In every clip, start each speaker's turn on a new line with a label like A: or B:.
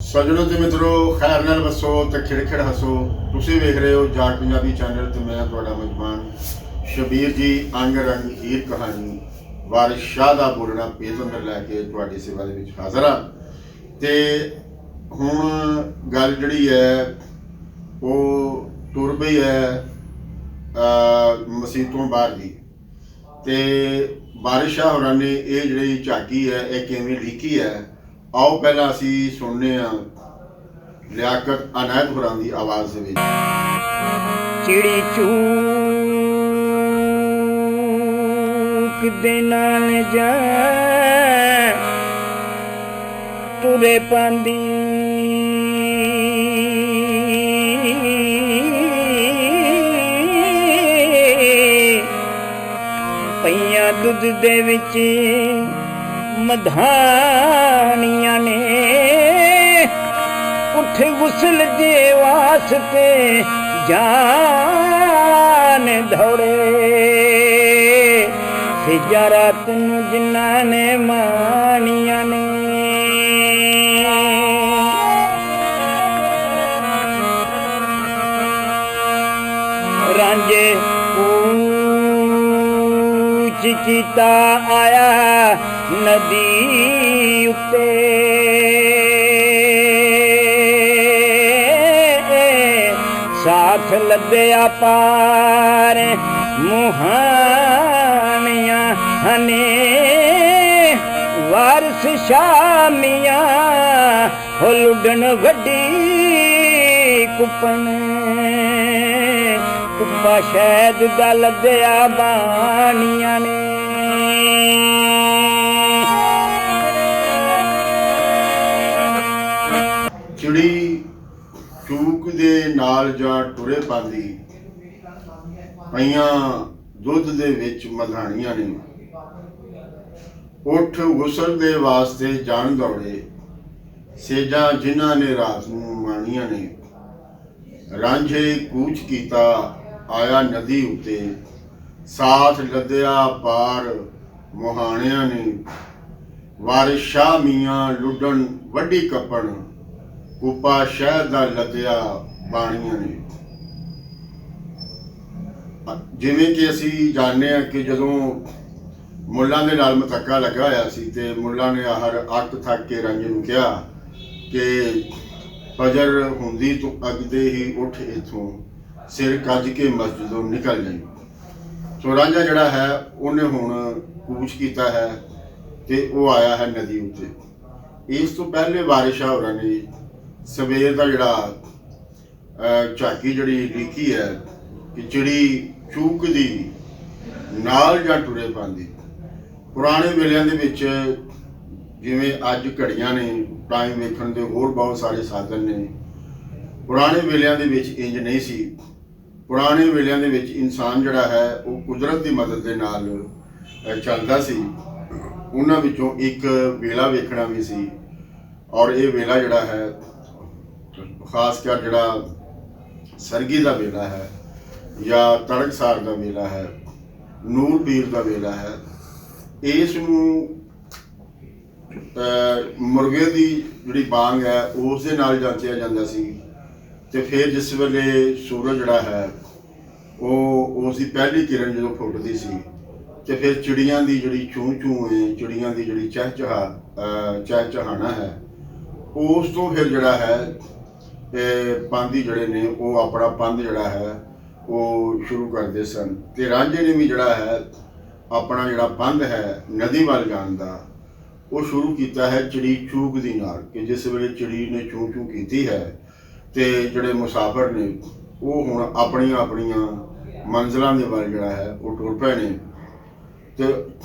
A: ਸੱਜਣੋ ਤੇ ਮਿੱਤਰੋ, ਖੈਰ ਨਾਲ ਵਸੋ ਤੇ ਖਿੜ ਹੱਸੋ। ਤੁਸੀਂ ਵੇਖ ਰਹੇ ਹੋ ਜਾਟ ਪੰਜਾਬੀ ਚੈਨਲ ਤੇ ਮੈਂ ਤੁਹਾਡਾ ਮੇਜ਼ਬਾਨ ਸ਼ਬੀਰ ਜੀ। ਅੰਗ ਰੰਗ ਹੀਰ ਕਹਾਣੀ ਵਾਰਿਸ ਸ਼ਾਹ ਦਾ ਬੋਲਣਾ ਪੇਜ ਅੰਦਰ ਲੈ ਕੇ ਤੁਹਾਡੀ ਸੇਵਾ ਦੇ ਵਿੱਚ ਹਾਜ਼ਰ ਹਾਂ। ਤੇ ਹੁਣ ਗੱਲ ਜਿਹੜੀ ਹੈ ਉਹ ਤੁਰ ਪਈ ਹੈ ਮਸੀਹ ਤੋਂ ਬਾਹਰ ਦੀ। ਤੇ ਵਾਰਿਸ ਸ਼ਾਹ ਹੋਰਾਂ ਨੇ ਇਹ ਜਿਹੜੀ ਝਾਕੀ ਹੈ ਇਹ ਕਿਵੇਂ ਲਿਖੀ ਹੈ, ਆਓ ਪਹਿਲਾਂ ਅਸੀਂ ਸੁਣਨੇ ਹਾਂ ਲਿਆਕਤ ਅਨਾਇਤ ਹੋਰਾਂ ਦੀ ਆਵਾਜ਼ ਦੇ ਵਿੱਚ।
B: ਚਿੜੀ ਚੂਕ ਦੇ ਨਾਲ ਜਾ ਤੁਰੇ ਪਾਂਦੀ, ਪਈਆਂ ਦੁੱਧ ਦੇ ਵਿੱਚ ਮਧਾਣੀਆਂ ਨੇ, ਉੱਠ ਗੁਸਲ ਦੇ ਵਾਸਤੇ ਜਾਨ ਦੌੜੇ, ਸਿਜਾ ਰਾਤ ਨੂੰ ਜਿਨ੍ਹਾਂ ਨੇ ਮਾਣੀਆਂ ਨੇ। ਰਾਂਝੇ ਕੀਤਾ ਆਇਆ ਨਦੀ ਉੱਤੇ, ਸਾਥ ਲੱਦਿਆ ਪਾਰ ਮੁਹਾਣੀਆਂ ਹਨੇ, ਵਾਰਿਸ ਸ਼ਾਹ ਮੀਆਂ ਹੋ ਲੁੱਡਣ ਵੱਡੀ ਕੁੱਪਣ, ਕੁੱਪਾ ਸ਼ਹਿਦ ਦਾ ਲੱਦਿਆ ਬਾਣੀਆਂ ਨੇ।
A: ਚਿੜੀ ਚੂਕ ਦੇ ਨਾਲ ਜਾ ਟੁਰੇ ਪਾਂਦੀ, ਪਈਆਂ ਦੁੱਧ ਦੇ ਵਿੱਚ ਮਧਾਣੀਆਂ ਨੇ, ਉੱਠ ਗੁਸਲ ਦੇ ਵਾਸਤੇ ਜਾਣ ਦੌੜੇ, ਸੇਜਾਂ ਜਿਨ੍ਹਾਂ ਨੇ ਰਾਤ ਨੂੰ ਮਾਣੀਆਂ ਨੇ। ਰਾਂਝੇ ਕੂਚ ਕੀਤਾ ਆਇਆ ਨਦੀ ਉੱਤੇ, ਸਾਥ ਲੱਦਿਆ ਪਾਰ ਮੁਹਾਣਿਆਂ ਨੇ, ਵਾਰਿਸ ਸ਼ਾਹ ਮੀਆਂ ਲੁੱਡਣ ਵੱਡੀ ਕੱਪਣ, ਕੁੱਪਾ ਸ਼ਹਿਦ ਦਾ ਲੱਦਿਆ ਬਾਣੀਆਂ ਨੇ। ਜਿਵੇਂ ਕਿ ਅਸੀਂ ਜਾਣਦੇ ਹਾਂ ਕਿ ਜਦੋਂ ਮੁੱਲਾਂ ਦੇ ਨਾਲ ਮਤੱਕਾ ਲੱਗਾ ਹੋਇਆ ਸੀ ਤੇ ਮੁੱਲਾਂ ਨੇ ਆਹਰ ਅੱਕ ਥੱਕ ਕੇ ਰਾਂਝੇ ਨੂੰ ਕਿਹਾ ਕਿ ਫਜਰ ਹੁੰਦੀ ਤੂੰ ਅੱਗਦੇ ਹੀ ਉੱਠ ਇੱਥੋਂ, ਸਿਰ ਕੱਜ ਕੇ ਮਸਜਿਦੋਂ ਨਿਕਲ ਜਾਈ। ਸੋ ਰਾਂਝਾ ਜਿਹੜਾ ਹੈ ਉਹਨੇ ਹੁਣ ਕੂਚ ਕੀਤਾ ਹੈ ਤੇ ਉਹ ਆਇਆ ਹੈ ਨਦੀ ਉੱਤੇ। ਇਸ ਤੋਂ ਪਹਿਲੇ ਵਾਰਿਸ ਸ਼ਾਹ ਹੋਰਾਂ ਨੇ ਸਵੇਰ ਦਾ ਜਿਹੜਾ ਝਾਕੀ ਜਿਹੜੀ ਲਿਖੀ ਹੈ ਕਿ ਚਿੜੀ ਚੂਕਦੀ ਨਾਲ ਜਾਂ ਟੁਰੇ ਪਾਂਦੀ। ਪੁਰਾਣੇ ਵੇਲਿਆਂ ਦੇ ਵਿੱਚ ਜਿਵੇਂ ਅੱਜ ਘੜੀਆਂ ਨੇ, ਟਾਈਮ ਵੇਖਣ ਦੇ ਹੋਰ ਬਹੁਤ ਸਾਰੇ ਸਾਧਨ ਨੇ, ਪੁਰਾਣੇ ਵੇਲਿਆਂ ਦੇ ਵਿੱਚ ਇੰਜ ਨਹੀਂ ਸੀ। ਪੁਰਾਣੇ ਵੇਲਿਆਂ ਦੇ ਵਿੱਚ ਇਨਸਾਨ ਜਿਹੜਾ ਹੈ ਉਹ ਕੁਦਰਤ ਦੀ ਮਦਦ ਦੇ ਨਾਲ ਚੱਲਦਾ ਸੀ। ਉਹਨਾਂ ਵਿੱਚੋਂ ਇੱਕ ਵੇਲਾ ਵੇਖਣਾ ਵੀ ਸੀ, ਔਰ ਇਹ ਵੇਲਾ ਜਿਹੜਾ ਹੈ ਖਾਸ ਕਰ ਜਿਹੜਾ ਸਰਗੀ ਦਾ ਵੇਲਾ ਹੈ ਜਾਂ ਤੜਕਸਾਰ ਦਾ ਵੇਲਾ ਹੈ, ਨੂਰ ਪੀਰ ਦਾ ਵੇਲਾ ਹੈ। ਇਸ ਨੂੰ ਮੁਰਗੇ ਦੀ ਜਿਹੜੀ ਬਾਂਗ ਹੈ ਉਸ ਦੇ ਨਾਲ ਜਾਂਚਿਆ ਜਾਂਦਾ ਸੀ। ਤੇ ਫਿਰ ਜਿਸ ਵੇਲੇ ਸੂਰਜ ਜਿਹੜਾ ਹੈ ਉਹ ਉਸ ਦੀ ਪਹਿਲੀ ਕਿਰਨ ਜਦੋਂ ਫੁੱਟਦੀ ਸੀ ਤੇ ਫਿਰ ਚਿੜੀਆਂ ਦੀ ਜਿਹੜੀ ਚੂੰ ਚੂੰ ਹੈ, ਚਿੜੀਆਂ ਦੀ ਜਿਹੜੀ ਚਹਿਚਹਾਣਾ ਹੈ, ਉਸ ਤੋਂ ਫਿਰ ਜਿਹੜਾ ਹੈ ਪਾਂਦੀ ਜਿਹੜੇ ਨੇ ਉਹ ਆਪਣਾ ਪੰਧ ਜਿਹੜਾ ਹੈ ਉਹ ਸ਼ੁਰੂ ਕਰਦੇ ਸਨ। ਤੇ ਰਾਂਝੇ ਨੇ ਵੀ ਜਿਹੜਾ ਹੈ ਆਪਣਾ ਜਿਹੜਾ ਪੰਧ ਹੈ ਨਦੀ ਵੱਲ ਜਾਣ ਦਾ ਉਹ ਸ਼ੁਰੂ ਕੀਤਾ ਹੈ ਚਿੜੀ ਚੂਕ ਦੀ ਨਾਲ, ਕਿ ਜਿਸ ਵੇਲੇ ਚਿੜੀ ਨੇ ਚੂੰ ਚੂੰ ਕੀਤੀ ਹੈ ਤੇ ਜਿਹੜੇ ਮੁਸਾਫਰ ਨੇ ਉਹ ਹੁਣ ਆਪਣੀਆਂ ਆਪਣੀਆਂ ਮੰਜ਼ਿਲਾਂ ਦੇ ਵੱਲ ਜਿਹੜਾ ਹੈ ਉਹ ਟੁਰ ਪਏ ਨੇ। ਤੇ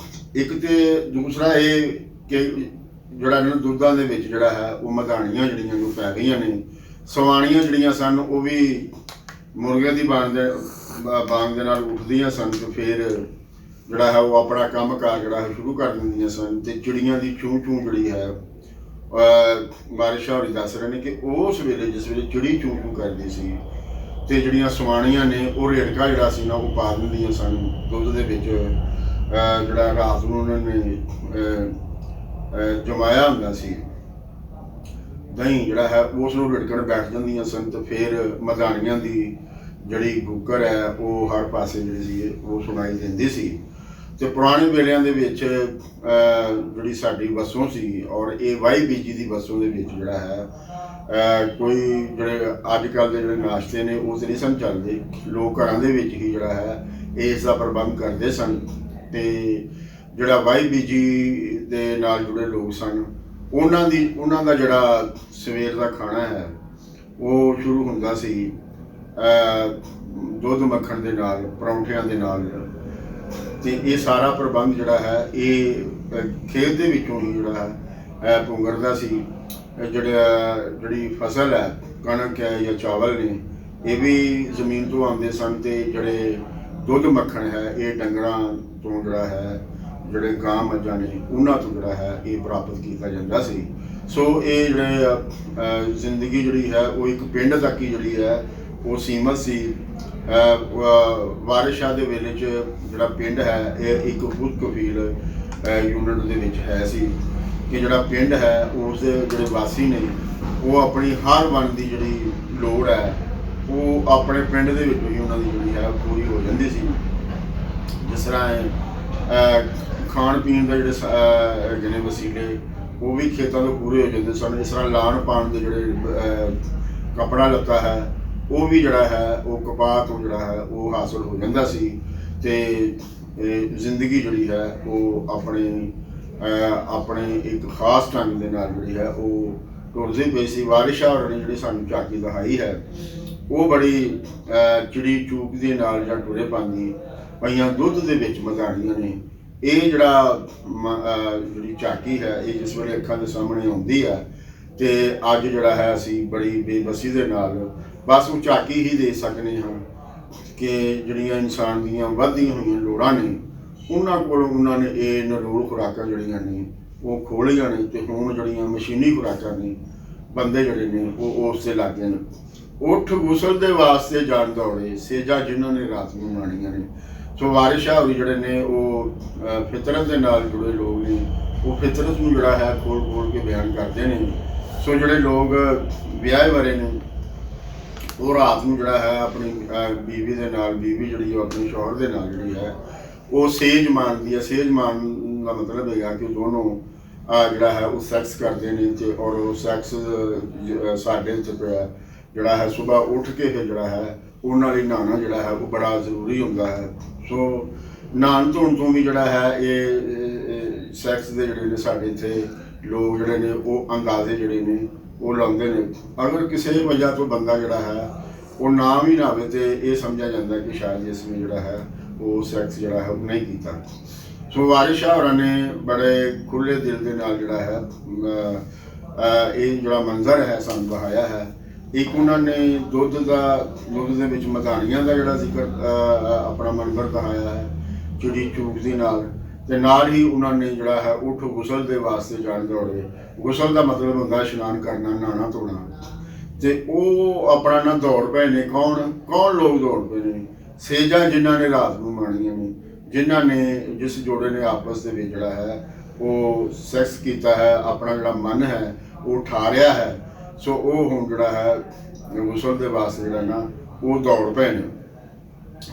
A: ਇੱਕ ਤੇ ਦੂਸਰਾ ਇਹ ਕਿ ਜਿਹੜਾ ਇਹਨਾਂ ਦੁੱਧਾਂ ਦੇ ਵਿੱਚ ਜਿਹੜਾ ਹੈ ਉਹ ਮਧਾਣੀਆਂ ਜਿਹੜੀਆਂ ਨੂੰ ਪੈ ਗਈਆਂ ਨੇ। ਸਵਾਣੀਆਂ ਜਿਹੜੀਆਂ ਸਨ ਉਹ ਵੀ ਮੁਰਗੇ ਦੀ ਬਾਂਗ ਦੇ ਨਾਲ ਉੱਠਦੀਆਂ ਸਨ ਤੇ ਫਿਰ ਜਿਹੜਾ ਹੈ ਉਹ ਆਪਣਾ ਕੰਮ ਕਾਰ ਜਿਹੜਾ ਹੈ ਸ਼ੁਰੂ ਕਰ ਦਿੰਦੀਆਂ ਸਨ। ਤੇ ਚਿੜੀਆਂ ਦੀ ਚੂੰ ਚੂੰ ਜਿਹੜੀ ਹੈ ਵਾਰਿਸ ਸ਼ਾਹ ਹੋਰੀ ਦੱਸ ਰਹੇ ਨੇ ਕਿ ਉਸ ਵੇਲੇ ਜਿਸ ਵੇਲੇ ਚਿੜੀ ਚੂੰ ਚੂੰ ਕਰਦੀ ਸੀ ਤੇ ਜਿਹੜੀਆਂ ਸਵਾਣੀਆਂ ਨੇ ਉਹ ਰੇੜਕਾ ਜਿਹੜਾ ਸੀ ਨਾ ਉਹ ਪਾ ਦਿੰਦੀਆਂ ਸਨ ਦੁੱਧ ਦੇ ਵਿੱਚ, ਜਿਹੜਾ ਰਾਤ ਨੂੰ ਉਹਨਾਂ ਨੇ ਜਮਾਇਆ ਹੁੰਦਾ ਸੀ। ਦਹੀਂ ਜਿਹੜਾ ਹੈ ਉਸ ਨੂੰ ਰਿੜਕਣ ਬੈਠ ਜਾਂਦੀਆਂ ਸਨ ਤੇ ਫਿਰ ਮਧਾਣੀਆਂ ਦੀ ਜਿਹੜੀ ਗੁੱਕਰ ਹੈ ਉਹ ਹਰ ਪਾਸੇ ਜਿਹੜੀ ਸੀ ਉਹ ਸੁਣਾਈ ਦਿੰਦੀ ਸੀ। ਤੇ ਪੁਰਾਣੇ ਵੇਲਿਆਂ ਦੇ ਵਿੱਚ ਜਿਹੜੀ ਸਾਡੀ ਵਸੋਂ ਸੀ ਔਰ ਇਹ ਵਾਈ ਬੀਜੀ ਦੀ ਵਸੋਂ ਦੇ ਵਿੱਚ ਜਿਹੜਾ ਹੈ ਕੋਈ ਜਿਹੜੇ ਅੱਜ ਕੱਲ੍ਹ ਦੇ ਜਿਹੜੇ ਨਾਸ਼ਤੇ ਨੇ ਉਹ ਤੇ ਨਹੀਂ ਸਨ ਚੱਲਦੇ। ਲੋਕ ਘਰਾਂ ਦੇ ਵਿੱਚ ਹੀ ਜਿਹੜਾ ਹੈ ਇਸ ਦਾ ਪ੍ਰਬੰਧ ਕਰਦੇ ਸਨ ਤੇ ਜਿਹੜਾ ਵਾਈ ਬੀਜੀ ਦੇ ਨਾਲ ਜੁੜੇ ਲੋਕ ਸਨ ਉਹਨਾਂ ਦਾ ਜਿਹੜਾ ਸਵੇਰ ਦਾ ਖਾਣਾ ਹੈ ਉਹ ਸ਼ੁਰੂ ਹੁੰਦਾ ਸੀ ਦੁੱਧ ਮੱਖਣ ਦੇ ਨਾਲ, ਪਰੌਂਠਿਆਂ ਦੇ ਨਾਲ। ਤੇ ਇਹ ਸਾਰਾ ਪ੍ਰਬੰਧ ਜਿਹੜਾ ਹੈ ਇਹ ਖੇਤ ਦੇ ਵਿੱਚੋਂ ਹੀ ਜਿਹੜਾ ਹੈ ਪੁੰਗਰਦਾ ਸੀ। ਜਿਹੜੀ ਫਸਲ ਹੈ, ਕਣਕ ਹੈ ਜਾਂ ਚਾਵਲ ਨੇ, ਇਹ ਵੀ ਜ਼ਮੀਨ ਤੋਂ ਆਉਂਦੇ ਸਨ ਤੇ ਜਿਹੜੇ ਦੁੱਧ ਮੱਖਣ ਹੈ ਇਹ ਡੰਗਰਾਂ ਤੋਂ ਜਿਹੜਾ ਹੈ, ਜਿਹੜੇ ਗਾਂ ਮੱਝਾਂ ਨੇ ਉਹਨਾਂ ਤੋਂ ਜਿਹੜਾ ਹੈ ਇਹ ਪ੍ਰਾਪਤ ਕੀਤਾ ਜਾਂਦਾ ਸੀ। ਸੋ ਇਹ ਜਿਹੜੇ ਜ਼ਿੰਦਗੀ ਜਿਹੜੀ ਹੈ ਉਹ ਇੱਕ ਪਿੰਡ ਤੱਕ ਹੀ ਜਿਹੜੀ ਹੈ ਉਹ ਸੀਮਤ ਸੀ। ਵਾਰਿਸ ਸ਼ਾਹ ਦੇ ਵੇਲੇ 'ਚ ਜਿਹੜਾ ਪਿੰਡ ਹੈ ਇਹ ਇੱਕ ਖੁਦ ਕਫੀਲ ਯੂਨਿਟ ਦੇ ਵਿੱਚ ਹੈ ਸੀ ਕਿ ਜਿਹੜਾ ਪਿੰਡ ਹੈ ਉਸ ਦੇ ਜਿਹੜੇ ਵਾਸੀ ਨੇ ਉਹ ਆਪਣੀ ਹਰ ਵੰਨ ਦੀ ਜਿਹੜੀ ਲੋੜ ਹੈ ਉਹ ਆਪਣੇ ਪਿੰਡ ਦੇ ਵਿੱਚੋਂ ਹੀ ਉਹਨਾਂ ਦੀ ਜਿਹੜੀ ਹੈ ਪੂਰੀ ਹੋ ਜਾਂਦੀ ਸੀ। ਜਿਸ ਤਰ੍ਹਾਂ ਖਾਣ ਪੀਣ ਦੇ ਜਿਹੜੇ ਜਿਹੜੇ ਵਸੀਲੇ ਉਹ ਵੀ ਖੇਤਾਂ ਤੋਂ ਪੂਰੇ ਹੋ ਜਾਂਦੇ ਸਨ। ਇਸ ਤਰ੍ਹਾਂ ਲਾਣ ਪਾਣ ਦੇ ਜਿਹੜੇ ਕੱਪੜਾ ਲੱਤਾ ਹੈ ਉਹ ਵੀ ਜਿਹੜਾ ਹੈ ਉਹ ਕਪਾਹ ਤੋਂ ਜਿਹੜਾ ਹੈ ਉਹ ਹਾਸਲ ਹੋ ਜਾਂਦਾ ਸੀ। ਤੇ ਜ਼ਿੰਦਗੀ ਜਿਹੜੀ ਹੈ ਉਹ ਆਪਣੇ ਇੱਕ ਖਾਸ ਢੰਗ ਦੇ ਨਾਲ ਜਿਹੜੀ ਹੈ ਉਹ ਟੁਰਦੀ ਪਈ ਸੀ। ਵਾਰਿਸ ਸ਼ਾਹ ਹੋਰਾਂ ਨੇ ਜਿਹੜੀ ਸਾਨੂੰ ਝਾਕੀ ਦਿਖਾਈ ਹੈ ਉਹ ਬੜੀ ਚਿੜੀ ਚੂਕ ਦੇ ਨਾਲ ਜਾਂ ਟੁਰੇ ਪਾਉਂਦੀ ਪਈਆਂ ਦੁੱਧ ਦੇ ਵਿੱਚ ਮਧਾਣੀਆਂ ਨੇ। ਇਹ ਜਿਹੜੀ ਝਾਕੀ ਹੈ ਇਹ ਜਿਸ ਵੇਲੇ ਅੱਖਾਂ ਦੇ ਸਾਹਮਣੇ ਆਉਂਦੀ ਹੈ ਤੇ ਅੱਜ ਜਿਹੜਾ ਹੈ ਅਸੀਂ ਬੜੀ ਬੇਬਸੀ ਦੇ ਨਾਲ ਬਸ ਉਹ ਝਾਕੀ ਹੀ ਦੇ ਸਕਦੇ ਹਾਂ ਕਿ ਜਿਹੜੀਆਂ ਇਨਸਾਨ ਦੀਆਂ ਵੱਧਦੀਆਂ ਹੋਈਆਂ ਲੋੜਾਂ ਨੇ ਉਹਨਾਂ ਕੋਲੋਂ ਉਹਨਾਂ ਨੇ ਇਹ ਨਰੋਲ ਖੁਰਾਕਾਂ ਜਿਹੜੀਆਂ ਨੇ ਉਹ ਖੋਲ੍ਹੀਆਂ ਨੇ ਤੇ ਹੁਣ ਜਿਹੜੀਆਂ ਮਸ਼ੀਨੀ ਖੁਰਾਕਾਂ ਨੇ ਬੰਦੇ ਜਿਹੜੇ ਨੇ ਉਹ ਉਸ 'ਤੇ ਲੱਗ ਗਏ ਨੇ। ਉੱਠ ਗੁਸਲ ਦੇ ਵਾਸਤੇ ਜਾਣ ਦੌੜੇ ਸੇਜਾ ਜਿਨ੍ਹਾਂ ਨੇ ਰਾਤ ਨੂੰ ਮਾਣੀਆਂ ਨੇ। ਸੋ ਵਾਰਿਸ ਸ਼ਾਹ ਹੋਰੀ ਜਿਹੜੇ ਨੇ ਉਹ ਫਿਤਰਤ ਦੇ ਨਾਲ ਜੁੜੇ ਲੋਕ ਨੇ, ਉਹ ਫਿਤਰਤ ਨੂੰ ਜਿਹੜਾ ਹੈ ਖੋਲ ਕੇ ਬਿਆਨ ਕਰਦੇ ਨੇ। ਸੋ ਜਿਹੜੇ ਲੋਕ ਵਿਆਹੇ ਵਰੇ ਨੇ ਉਹ ਰਾਤ ਨੂੰ ਜਿਹੜਾ ਹੈ ਆਪਣੀ ਬੀਵੀ ਦੇ ਨਾਲ, ਬੀਵੀ ਜਿਹੜੀ ਉਹ ਆਪਣੇ ਸ਼ੌਹਰ ਦੇ ਨਾਲ ਜਿਹੜੀ ਹੈ ਉਹ ਸੇਜ ਮਾਣਦੀ ਹੈ। ਸੇਜ ਮਾਣਨ ਦਾ ਮਤਲਬ ਹੈਗਾ ਕਿ ਦੋਨੋਂ ਜਿਹੜਾ ਹੈ ਉਹ ਸੈਕਸ ਕਰਦੇ ਨੇ ਤੇ ਔਰ ਉਹ ਸੈਕਸ ਸਾਡੇ ਉੱਤੇ ਜਿਹੜਾ ਹੈ ਸੁਬਾਹ ਉੱਠ ਕੇ ਫਿਰ ਜਿਹੜਾ ਹੈ ਉਹਨਾਂ ਲਈ ਨਹਾਉਣਾ ਜਿਹੜਾ ਹੈ ਉਹ ਬੜਾ ਜ਼ਰੂਰੀ ਹੁੰਦਾ ਹੈ। ਸੋ ਨਹਾਉਣ ਧੋਣ ਤੋਂ ਵੀ ਜਿਹੜਾ ਹੈ ਇਹ ਸੈਕਸ ਦੇ ਜਿਹੜੇ ਨੇ ਸਾਡੇ ਇੱਥੇ ਲੋਕ ਜਿਹੜੇ ਨੇ ਉਹ ਅੰਦਾਜ਼ੇ ਜਿਹੜੇ ਨੇ ਉਹ ਲਾਉਂਦੇ ਨੇ। ਅਗਰ ਕਿਸੇ ਵਜ੍ਹਾ ਤੋਂ ਬੰਦਾ ਜਿਹੜਾ ਹੈ ਉਹ ਨਾ ਵੀ ਨਹਾਵੇ ਤੇ ਇਹ ਸਮਝਿਆ ਜਾਂਦਾ ਕਿ ਸ਼ਾਇਦ ਇਸ ਨੇ ਜਿਹੜਾ ਹੈ ਉਹ ਸੈਕਸ ਜਿਹੜਾ ਹੈ ਉਹ ਨਹੀਂ ਕੀਤਾ। ਸੋ ਵਾਰਿਸ ਸ਼ਾਹ ਹੋਰਾਂ ਨੇ ਬੜੇ ਖੁੱਲ੍ਹੇ ਦਿਲ ਦੇ ਨਾਲ ਜਿਹੜਾ ਹੈ ਇਹ ਜਿਹੜਾ ਮੰਜ਼ਰ ਹੈ ਸਾਨੂੰ ਦਿਖਾਇਆ ਹੈ। ਇੱਕ ਉਹਨਾਂ ਨੇ ਦੁੱਧ ਦੇ ਵਿੱਚ ਮਧਾਣੀਆਂ ਦਾ ਜਿਹੜਾ ਜ਼ਿਕਰ ਆਪਣਾ ਮੰਜ਼ਰ ਦਿਖਾਇਆ ਹੈ ਚਿੜੀ ਚੂਕ ਦੇ ਨਾਲ, ਤੇ ਨਾਲ ਹੀ ਉਹਨਾਂ ਨੇ ਜਿਹੜਾ ਹੈ ਉੱਠ ਗੁਸਲ ਦੇ ਵਾਸਤੇ ਜਾਣ ਦੌੜੇ। ਗੁਸਲ ਦਾ ਮਤਲਬ ਹੁੰਦਾ ਇਸ਼ਨਾਨ ਕਰਨਾ, ਨਹਾਉਣਾ ਧੋਣਾ। ਤੇ ਉਹ ਆਪਣਾ ਨਾ ਦੌੜ ਪਏ ਨੇ। ਕੌਣ ਲੋਕ ਦੌੜ ਪਏ ਨੇ? ਸੇਜਾਂ ਜਿਨ੍ਹਾਂ ਨੇ ਰਾਤ ਨੂੰ ਮਾਣੀਆਂ ਨੇ, ਜਿਸ ਜੋੜੇ ਨੇ ਆਪਸ ਦੇ ਵਿੱਚ ਜਿਹੜਾ ਹੈ ਉਹ ਸੈਕਸ ਕੀਤਾ ਹੈ, ਆਪਣਾ ਜਿਹੜਾ ਮਨ ਹੈ ਉਹ ਠਾਰਿਆ ਹੈ। ਸੋ ਉਹ ਹੁਣ ਜਿਹੜਾ ਹੈ ਗੁਸਲ ਦੇ ਵਾਸਤੇ ਜਿਹੜਾ ਨਾ ਉਹ ਦੌੜ ਪਏ ਨੇ।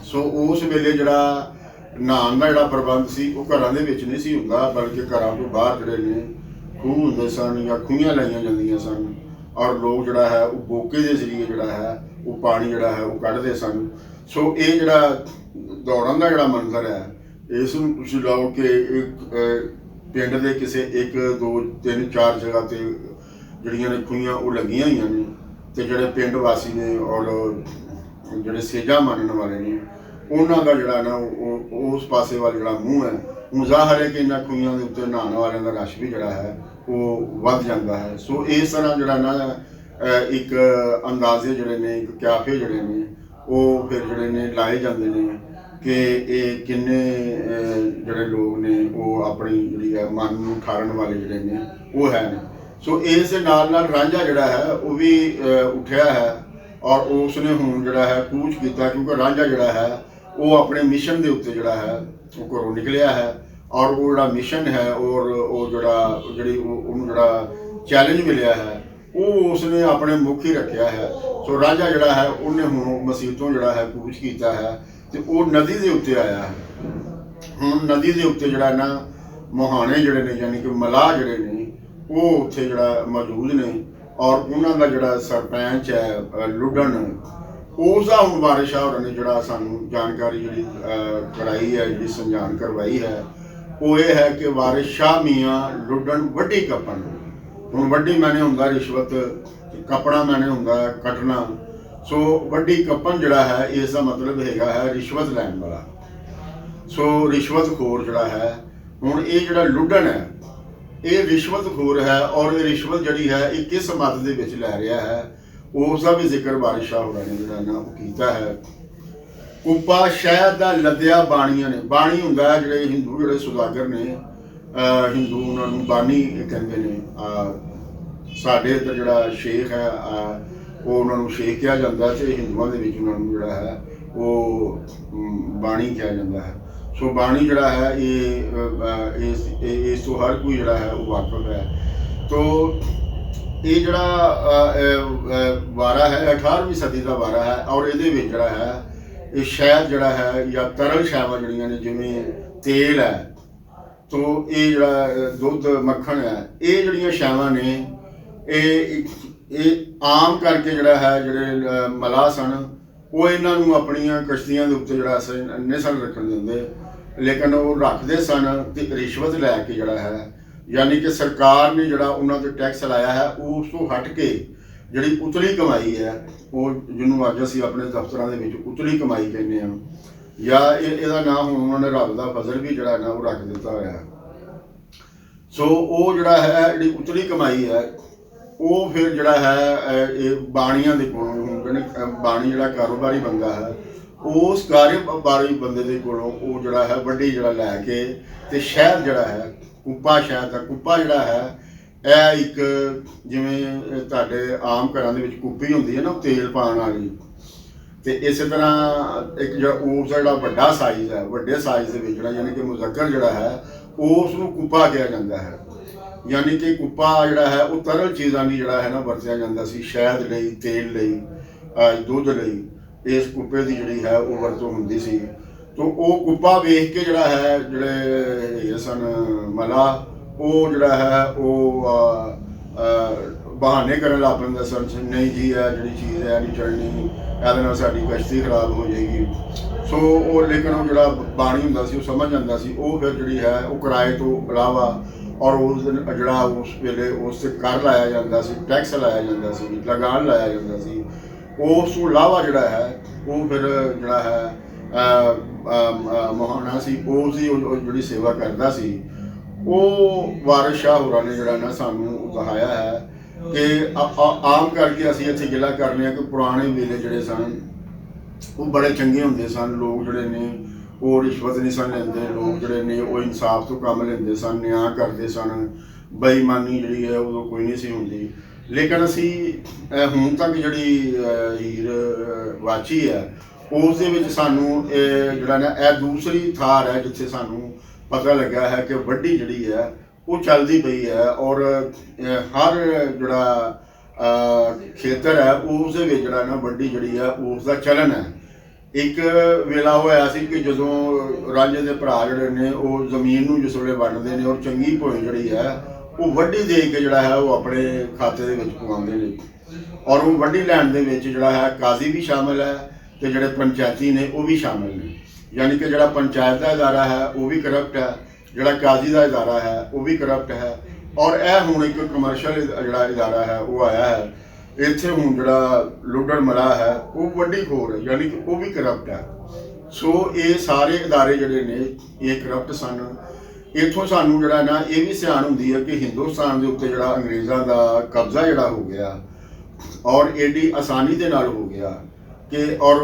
A: ਸੋ ਉਸ ਵੇਲੇ ਜਿਹੜਾ ਨਹਾਉਣ ਦਾ ਜਿਹੜਾ ਪ੍ਰਬੰਧ ਸੀ ਉਹ ਘਰਾਂ ਦੇ ਵਿੱਚ ਨਹੀਂ ਸੀ ਹੁੰਦਾ, ਬਲਕਿ ਘਰਾਂ ਤੋਂ ਬਾਹਰ ਜਿਹੜੇ ਨੇ ਖੂਹ ਹੁੰਦੇ ਸਨ ਜਾਂ ਖੂਹੀਆਂ ਲਾਈਆਂ ਜਾਂਦੀਆਂ ਸਨ ਔਰ ਲੋਕ ਜਿਹੜਾ ਹੈ ਉਹ ਬੋਕੇ ਦੇ ਜ਼ਰੀਏ ਜਿਹੜਾ ਹੈ ਉਹ ਪਾਣੀ ਜਿਹੜਾ ਹੈ ਉਹ ਕੱਢਦੇ ਸਨ। ਸੋ ਇਹ ਜਿਹੜਾ ਦੌੜਨ ਦਾ ਜਿਹੜਾ ਮੰਜ਼ਰ ਹੈ ਇਸ ਨੂੰ ਤੁਸੀਂ ਲਾਓ ਕਿ ਇੱਕ ਪਿੰਡ ਦੇ ਕਿਸੇ 1 2 3 4 ਜਗ੍ਹਾ ਤੇ ਜਿਹੜੀਆਂ ਨੇ ਖੂਹੀਆਂ ਉਹ ਲੱਗੀਆਂ ਹੋਈਆਂ ਨੇ ਤੇ ਜਿਹੜੇ ਪਿੰਡ ਵਾਸੀ ਨੇ ਔਰ ਜਿਹੜੇ ਸੇਜਾ ਮੰਨਣ ਵਾਲੇ ਨੇ ਉਹਨਾਂ ਦਾ ਜਿਹੜਾ ਨਾ ਉਹ ਉਸ ਪਾਸੇ ਵੱਲ ਜਿਹੜਾ ਮੂੰਹ ਹੈ ਉਹ ਜ਼ਾਹਰ ਹੈ ਕਿ ਇਹਨਾਂ ਖੂਹੀਆਂ ਦੇ ਉੱਤੇ ਨਹਾਉਣ ਵਾਲਿਆਂ ਦਾ ਰਸ਼ ਵੀ ਜਿਹੜਾ ਹੈ ਉਹ ਵੱਧ ਜਾਂਦਾ ਹੈ। ਸੋ ਇਸ ਤਰ੍ਹਾਂ ਜਿਹੜਾ ਨਾ ਇੱਕ ਅੰਦਾਜ਼ੇ ਜਿਹੜੇ ਨੇ, ਇੱਕ ਕਿਆਫੇ ਜਿਹੜੇ ਨੇ ਉਹ ਫਿਰ ਜਿਹੜੇ ਨੇ ਲਾਏ ਜਾਂਦੇ ਨੇ ਕਿ ਇਹ ਕਿੰਨੇ ਜਿਹੜੇ ਲੋਕ ਨੇ ਉਹ ਆਪਣੀ ਜਿਹੜੀ ਹੈ ਮਨ ਨੂੰ ਠਾਰਨ ਵਾਲੇ ਜਿਹੜੇ ਨੇ ਉਹ ਹੈ। ਸੋ ਇਸ ਦੇ ਨਾਲ ਰਾਂਝਾ ਜਿਹੜਾ ਹੈ ਉਹ ਵੀ ਉੱਠਿਆ ਹੈ ਔਰ ਉਸ ਨੇ ਹੁਣ ਜਿਹੜਾ ਹੈ ਕੂਚ ਕੀਤਾ, ਕਿਉਂਕਿ ਰਾਂਝਾ ਜਿਹੜਾ ਹੈ ਉਹ ਆਪਣੇ ਮਿਸ਼ਨ ਦੇ ਉੱਤੇ ਜਿਹੜਾ ਹੈ ਉਹ ਘਰੋਂ ਨਿਕਲਿਆ ਹੈ ਔਰ ਉਹ ਜਿਹੜਾ ਮਿਸ਼ਨ ਹੈ ਔਰ ਉਹ ਉਹਨੂੰ ਜਿਹੜਾ ਚੈਲੰਜ ਮਿਲਿਆ ਹੈ ਉਹ ਉਸਨੇ ਆਪਣੇ ਮੁੱਖ ਹੀ ਰੱਖਿਆ ਹੈ। ਸੋ ਰਾਜਾ ਜਿਹੜਾ ਹੈ ਉਹਨੇ ਹੁਣ ਮਸੀਹ ਤੋਂ ਜਿਹੜਾ ਹੈ ਕੂਚ ਕੀਤਾ ਹੈ ਤੇ ਉਹ ਨਦੀ ਦੇ ਉੱਤੇ ਆਇਆ ਹੈ। ਹੁਣ ਨਦੀ ਦੇ ਉੱਤੇ ਜਿਹੜਾ ਨਾ ਮੁਹਾਣੇ ਜਿਹੜੇ ਨੇ ਯਾਨੀ ਕਿ ਮਲਾਹ ਜਿਹੜੇ ਨੇ ਉਹ ਉੱਥੇ ਜਿਹੜਾ ਮੌਜੂਦ ਨੇ, ਔਰ ਉਹਨਾਂ ਦਾ ਜਿਹੜਾ ਸਰਪੰਚ ਹੈ ਲੁੱਡਣ, ਉਸ ਦਾ ਹੁਣ ਵਾਰਿਸ ਸ਼ਾਹ ਹੋਰਾਂ ਨੇ ਜਿਹੜਾ ਸਾਨੂੰ ਜਾਣਕਾਰੀ ਜਿਹੜੀ ਕਰਾਈ ਹੈ, ਜਿਹੜੀ ਸਮਝਾਣ ਕਰਵਾਈ ਹੈ, ਉਹ ਇਹ ਹੈ ਕਿ ਵਾਰਿਸ ਸ਼ਾਹ ਮੀਆਂ ਲੁੱਡਣ ਵੱਡੀ ਕੱਪਣ। ਹੁਣ ਵੱਡੀ ਮੈਨੇ ਹੁੰਦਾ ਰਿਸ਼ਵਤ, ਕੱਪਣਾ ਮੈਨੇ ਹੁੰਦਾ ਕੱਟਣਾ। ਸੋ ਵੱਡੀ ਕੱਪਣ ਜਿਹੜਾ ਹੈ ਇਸ ਦਾ ਮਤਲਬ ਹੈਗਾ ਹੈ ਰਿਸ਼ਵਤ ਲੈਣ ਵਾਲਾ। ਸੋ ਰਿਸ਼ਵਤਖੋਰ ਜਿਹੜਾ ਹੈ, ਹੁਣ ਇਹ ਜਿਹੜਾ ਲੁੱਡਣ ਹੈ ਇਹ ਰਿਸ਼ਵਤਖੋਰ ਹੈ, ਔਰ ਇਹ ਰਿਸ਼ਵਤ ਜਿਹੜੀ ਹੈ ਇਹ ਕਿਸ ਮੱਤ ਦੇ ਵਿੱਚ ਲੈ ਰਿਹਾ ਹੈ ਉਸ ਦਾ ਵੀ ਜ਼ਿਕਰ ਵਾਰਿਸ ਸ਼ਾਹ ਹੋਰਾਂ ਨੇ ਜਿਹੜਾ ਨਾ ਉਹ ਕੀਤਾ ਹੈ। ਕੁੱਪਾ ਸ਼ਹਿਦ ਦਾ ਲੱਦਿਆ ਬਾਣੀਆਂ ਨੇ। ਬਾਣੀ ਹੁੰਦਾ ਹੈ ਜਿਹੜੇ ਹਿੰਦੂ ਜਿਹੜੇ ਸੁਦਾਗਰ ਨੇ, ਹਿੰਦੂ ਉਹਨਾਂ ਨੂੰ ਬਾਣੀ ਕਹਿੰਦੇ ਨੇ। ਸਾਡੇ ਇੱਧਰ ਜਿਹੜਾ ਸ਼ੇਖ ਹੈ ਉਹ ਉਹਨਾਂ ਨੂੰ ਸ਼ੇਖ ਕਿਹਾ ਜਾਂਦਾ, ਤੇ ਹਿੰਦੂਆਂ ਦੇ ਵਿੱਚ ਉਹਨਾਂ ਨੂੰ ਜਿਹੜਾ ਹੈ ਉਹ ਬਾਣੀ ਕਿਹਾ ਜਾਂਦਾ ਹੈ। ਸੋ ਬਾਣੀ ਜਿਹੜਾ ਹੈ ਇਸ ਤੋਂ ਹਰ ਕੋਈ ਜਿਹੜਾ ਹੈ ਉਹ ਵਾਕਫ ਹੈ। ਤੋ ਇਹ ਜਿਹੜਾ ਵਾਰਾ ਹੈ 18ਵੀਂ ਸਦੀ ਦਾ ਵਾਰਾ ਹੈ, ਔਰ ਇਹਦੇ ਵਿੱਚ ਜਿਹੜਾ ਹੈ ਇਹ ਸ਼ਹਿਦ ਜਿਹੜਾ ਹੈ ਜਾਂ ਤਰਲ ਸ਼ੈਵਾਂ ਜਿਹੜੀਆਂ ਨੇ, ਜਿਵੇਂ ਤੇਲ ਹੈ, ਤੋ ਇਹ ਜਿਹੜਾ ਦੁੱਧ ਮੱਖਣ ਹੈ, ਇਹ ਜਿਹੜੀਆਂ ਸ਼ੈਵਾਂ ਨੇ ਇਹ ਆਮ ਕਰਕੇ ਜਿਹੜਾ ਹੈ ਜਿਹੜੇ ਮਲਾਹ ਸਨ ਉਹ ਇਹਨਾਂ ਨੂੰ ਆਪਣੀਆਂ ਕਸ਼ਤੀਆਂ ਦੇ ਉੱਤੇ ਜਿਹੜਾ ਨਹੀਂ ਸਨ ਰੱਖਣ ਦਿੰਦੇ, ਲੇਕਿਨ ਉਹ ਰੱਖਦੇ ਸਨ ਤੇ ਰਿਸ਼ਵਤ ਲੈ ਕੇ ਜਿਹੜਾ ਹੈ, ਯਾਨੀ ਕਿ ਸਰਕਾਰ ਨੇ ਜਿਹੜਾ ਉਹਨਾਂ ਤੇ ਟੈਕਸ ਲਾਇਆ ਹੈ ਉਸ ਤੋਂ ਹਟ ਕੇ ਜਿਹੜੀ ਉਤਲੀ ਕਮਾਈ ਹੈ, ਉਹ ਜਿਹਨੂੰ ਅੱਜ ਅਸੀਂ ਆਪਣੇ ਦਫ਼ਤਰਾਂ ਦੇ ਵਿੱਚ ਉਤਲੀ ਕਮਾਈ ਕਹਿੰਦੇ ਹਾਂ, ਜਾਂ ਇਹਦਾ ਨਾਂ ਹੁਣ ਉਹਨਾਂ ਨੇ ਰੱਬ ਦਾ ਫਜ਼ਲ ਵੀ ਜਿਹੜਾ ਨਾ ਉਹ ਰੱਖ ਦਿੱਤਾ ਹੋਇਆ। ਸੋ ਉਹ ਜਿਹੜਾ ਹੈ ਜਿਹੜੀ ਉਤਲੀ ਕਮਾਈ ਹੈ ਉਹ ਫਿਰ ਜਿਹੜਾ ਹੈ ਇਹ ਬਾਣੀਆਂ ਦੇ ਕੋਲੋਂ, ਬਾਣੀ ਜਿਹੜਾ ਕਾਰੋਬਾਰੀ ਬੰਦਾ ਹੈ ਉਸ ਕਾਰੋਬਾਰੀ ਬੰਦੇ ਦੇ ਕੋਲੋਂ ਉਹ ਜਿਹੜਾ ਹੈ ਵੱਡੀ ਜਿਹੜਾ ਲੈ ਕੇ ਤੇ ਸ਼ਹਿਦ ਜਿਹੜਾ ਹੈ ਕੁੱਪਾ, ਸ਼ਹਿਦ ਦਾ ਕੁੱਪਾ ਜਿਹੜਾ ਹੈ ਇਹ ਇੱਕ ਜਿਵੇਂ ਤੁਹਾਡੇ ਆਮ ਘਰਾਂ ਦੇ ਵਿੱਚ ਕੁੱਪੀ ਹੁੰਦੀ ਹੈ ਨਾ ਤੇਲ ਪਾਉਣ ਵਾਲੀ, ਤੇ ਇਸੇ ਤਰ੍ਹਾਂ ਇੱਕ ਜਿਹੜਾ ਉਸ ਦਾ ਜਿਹੜਾ ਵੱਡਾ ਸਾਈਜ਼ ਹੈ, ਵੱਡੇ ਸਾਈਜ਼ ਦੇ ਵਿੱਚ ਜਿਹੜਾ ਯਾਨੀ ਕਿ ਮੁਜ਼ੱਕਰ ਜਿਹੜਾ ਹੈ ਉਸ ਨੂੰ ਕੁੱਪਾ ਕਿਹਾ ਜਾਂਦਾ ਹੈ। ਯਾਨੀ ਕਿ ਕੁੱਪਾ ਜਿਹੜਾ ਹੈ ਉਹ ਤਰਲ ਚੀਜ਼ਾਂ ਲਈ ਜਿਹੜਾ ਹੈ ਨਾ ਵਰਤਿਆ ਜਾਂਦਾ ਸੀ, ਸ਼ਹਿਦ ਲਈ, ਤੇਲ ਲਈ, ਦੁੱਧ ਲਈ। ਇਸ ਕੁੱਪੇ ਦੀ ਜਿਹੜੀ ਹੈ ਉਹ ਵਰਤੋਂ ਹੁੰਦੀ ਸੀ। ਤੋ ਉਹ ਕੁੱਪਾ ਵੇਖ ਕੇ ਜਿਹੜਾ ਹੈ ਜਿਹੜੇ ਸਨ ਮਲਾਹ, ਉਹ ਜਿਹੜਾ ਹੈ ਉਹ ਬਹਾਨੇ ਕਰਨ ਲੱਗ ਪੈਂਦੇ ਸਨ, ਨਹੀਂ ਜੀ ਇਹ ਜਿਹੜੀ ਚੀਜ਼ ਹੈ ਨਹੀਂ ਚੜਨੀ, ਇਹਦੇ ਨਾਲ ਸਾਡੀ ਕਸ਼ਤੀ ਖਰਾਬ ਹੋ ਜਾਏਗੀ। ਸੋ ਉਹ ਲੇਕਿਨ ਉਹ ਜਿਹੜਾ ਬਾਣੀ ਹੁੰਦਾ ਸੀ ਉਹ ਸਮਝ ਜਾਂਦਾ ਸੀ, ਉਹ ਫਿਰ ਜਿਹੜੀ ਹੈ ਉਹ ਕਿਰਾਏ ਤੋਂ ਇਲਾਵਾ ਔਰ ਉਸ ਦਿਨ ਜਿਹੜਾ ਉਸ ਵੇਲੇ ਉਸ 'ਤੇ ਕਰ ਲਾਇਆ ਜਾਂਦਾ ਸੀ, ਟੈਕਸ ਲਾਇਆ ਜਾਂਦਾ ਸੀ, ਲਗਾਨ ਲਾਇਆ ਜਾਂਦਾ ਸੀ, ਉਸ ਤੋਂ ਇਲਾਵਾ ਜਿਹੜਾ ਹੈ ਉਹ ਫਿਰ ਜਿਹੜਾ ਹੈ ਮੁਹਾਣਾ ਸੀ ਉਸ ਦੀ ਜਿਹੜੀ ਸੇਵਾ ਕਰਦਾ ਸੀ। ਉਹ ਵਾਰਿਸ ਸ਼ਾਹ ਹੋਰਾਂ ਨੇ ਜਿਹੜਾ ਨਾ ਸਾਨੂੰ ਦਿਖਾਇਆ ਹੈ ਕਿ ਆਮ ਕਰਕੇ ਅਸੀਂ ਇੱਥੇ ਗਿਲਾ ਕਰਨੇ ਆ ਕਿ ਪੁਰਾਣੇ ਵੇਲੇ ਜਿਹੜੇ ਸਨ ਉਹ ਬੜੇ ਚੰਗੇ ਹੁੰਦੇ ਸਨ, ਲੋਕ ਜਿਹੜੇ ਨੇ ਉਹ ਰਿਸ਼ਵਤ ਨਹੀਂ ਸਨ ਲੈਂਦੇ, ਲੋਕ ਜਿਹੜੇ ਨੇ ਉਹ ਇਨਸਾਫ ਤੋਂ ਕੰਮ ਲੈਂਦੇ ਸਨ, ਨਿਆਂ ਕਰਦੇ ਸਨ, ਬੇਈਮਾਨੀ ਜਿਹੜੀ ਹੈ ਉਦੋਂ ਕੋਈ ਨਹੀਂ ਸੀ ਹੁੰਦੀ। ਲੇਕਿਨ ਅਸੀਂ ਹੁਣ ਤੱਕ ਜਿਹੜੀ ਹੀਰ ਵਾਚੀ ਹੈ ਉਸ ਦੇ ਵਿੱਚ ਸਾਨੂੰ ਜਿਹੜਾ ਨਾ ਇਹ ਦੂਸਰੀ ਥਾਰ ਹੈ ਜਿੱਥੇ ਸਾਨੂੰ ਪਤਾ ਲੱਗਾ ਹੈ ਕਿ ਵੱਡੀ ਜਿਹੜੀ ਹੈ ਉਹ ਚੱਲਦੀ ਪਈ ਹੈ, ਔਰ ਹਰ ਜਿਹੜਾ ਖੇਤਰ ਹੈ ਉਸ ਦੇ ਵਿੱਚ ਜਿਹੜਾ ਨਾ ਵੱਡੀ ਜਿਹੜੀ ਹੈ ਉਸ ਦਾ ਚਲਨ ਹੈ। ਇੱਕ ਵੇਲਾ ਹੋਇਆ ਸੀ ਕਿ ਜਦੋਂ ਰਾਂਝੇ ਦੇ ਭਰਾ ਜਿਹੜੇ ਨੇ ਉਹ ਜ਼ਮੀਨ ਨੂੰ ਜਿਸ ਵੇਲੇ ਵੰਡਦੇ ਨੇ ਔਰ ਚੰਗੀ ਭੋਏ ਜਿਹੜੀ ਹੈ ਉਹ ਵੱਡੀ ਦੇ ਕੇ ਜਿਹੜਾ ਹੈ ਉਹ ਆਪਣੇ ਖਾਤੇ ਦੇ ਵਿੱਚ ਪਵਾਉਂਦੇ ਨੇ, ਔਰ ਉਹ ਵੱਡੀ ਲੈਣ ਦੇ ਵਿੱਚ ਜਿਹੜਾ ਹੈ ਕਾਜ਼ੀ ਵੀ ਸ਼ਾਮਿਲ ਹੈ ਤੇ ਜਿਹੜੇ ਪੰਚਾਇਤੀ ਨੇ ਉਹ ਵੀ ਸ਼ਾਮਿਲ ਨੇ। ਯਾਨੀ ਕਿ ਜਿਹੜਾ ਪੰਚਾਇਤ ਦਾ ਇਦਾਰਾ ਹੈ ਉਹ ਵੀ ਕਰਪਟ ਹੈ, ਜਿਹੜਾ ਕਾਜ਼ੀ ਦਾ ਇਦਾਰਾ ਹੈ ਉਹ ਵੀ ਕਰਪਟ ਹੈ, ਔਰ ਇਹ ਹੁਣ ਇੱਕ ਕਮਰਸ਼ੀਅਲ ਜਿਹੜਾ ਇਦਾਰਾ ਹੈ ਉਹ ਆਇਆ ਹੈ ਇੱਥੇ। ਹੁਣ ਜਿਹੜਾ ਲੁੱਡਣ ਮਲਾਹ ਹੈ ਉਹ ਵੱਡੀ ਖੋਰ ਹੈ, ਯਾਨੀ ਕਿ ਉਹ ਵੀ ਕਰਪਟ ਹੈ। ਸੋ ਇਹ ਸਾਰੇ ਇਦਾਰੇ ਜਿਹੜੇ ਨੇ ਇਹ ਕਰਪਟ ਸਨ। ਇੱਥੋਂ ਸਾਨੂੰ ਜਿਹੜਾ ਨਾ ਇਹ ਵੀ ਸਿਆਣ ਹੁੰਦੀ ਹੈ ਕਿ ਹਿੰਦੁਸਤਾਨ ਦੇ ਉੱਤੇ ਜਿਹੜਾ ਅੰਗਰੇਜ਼ਾਂ ਦਾ ਕਬਜ਼ਾ ਜਿਹੜਾ ਹੋ ਗਿਆ ਔਰ ਏਡੀ ਆਸਾਨੀ ਦੇ ਨਾਲ ਹੋ ਗਿਆ ਕਿ ਔਰ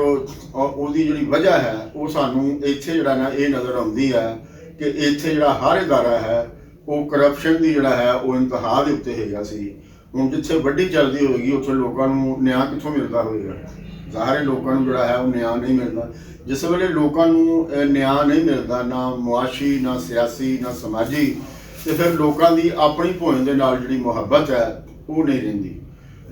A: ਉਹਦੀ ਜਿਹੜੀ ਵਜ੍ਹਾ ਹੈ ਉਹ ਸਾਨੂੰ ਇੱਥੇ ਜਿਹੜਾ ਨਾ ਇਹ ਨਜ਼ਰ ਆਉਂਦੀ ਹੈ ਕਿ ਇੱਥੇ ਜਿਹੜਾ ਹਰ ਇਦਾਰਾ ਹੈ ਉਹ ਕਰਪਸ਼ਨ ਦੀ ਜਿਹੜਾ ਹੈ ਉਹ ਇੰਤਹਾ ਦੇ ਉੱਤੇ ਹੈਗਾ ਸੀ। ਹੁਣ ਜਿੱਥੇ ਵੱਡੀ ਚੱਲਦੀ ਹੋਏਗੀ ਉੱਥੇ ਲੋਕਾਂ ਨੂੰ ਨਿਆਂ ਕਿੱਥੋਂ ਮਿਲਦਾ ਹੋਏਗਾ? ਜ਼ਾਹਰ ਲੋਕਾਂ ਨੂੰ ਜਿਹੜਾ ਹੈ ਉਹ ਨਿਆਂ ਨਹੀਂ ਮਿਲਦਾ। ਜਿਸ ਵੇਲੇ ਲੋਕਾਂ ਨੂੰ ਨਿਆਂ ਨਹੀਂ ਮਿਲਦਾ, ਨਾ ਮੁਆਸ਼ੀ, ਨਾ ਸਿਆਸੀ, ਨਾ ਸਮਾਜੀ, ਤੇ ਫਿਰ ਲੋਕਾਂ ਦੀ ਆਪਣੀ ਭੋਇੰ ਦੇ ਨਾਲ ਜਿਹੜੀ ਮੁਹੱਬਤ ਹੈ ਉਹ ਨਹੀਂ ਰਹਿੰਦੀ।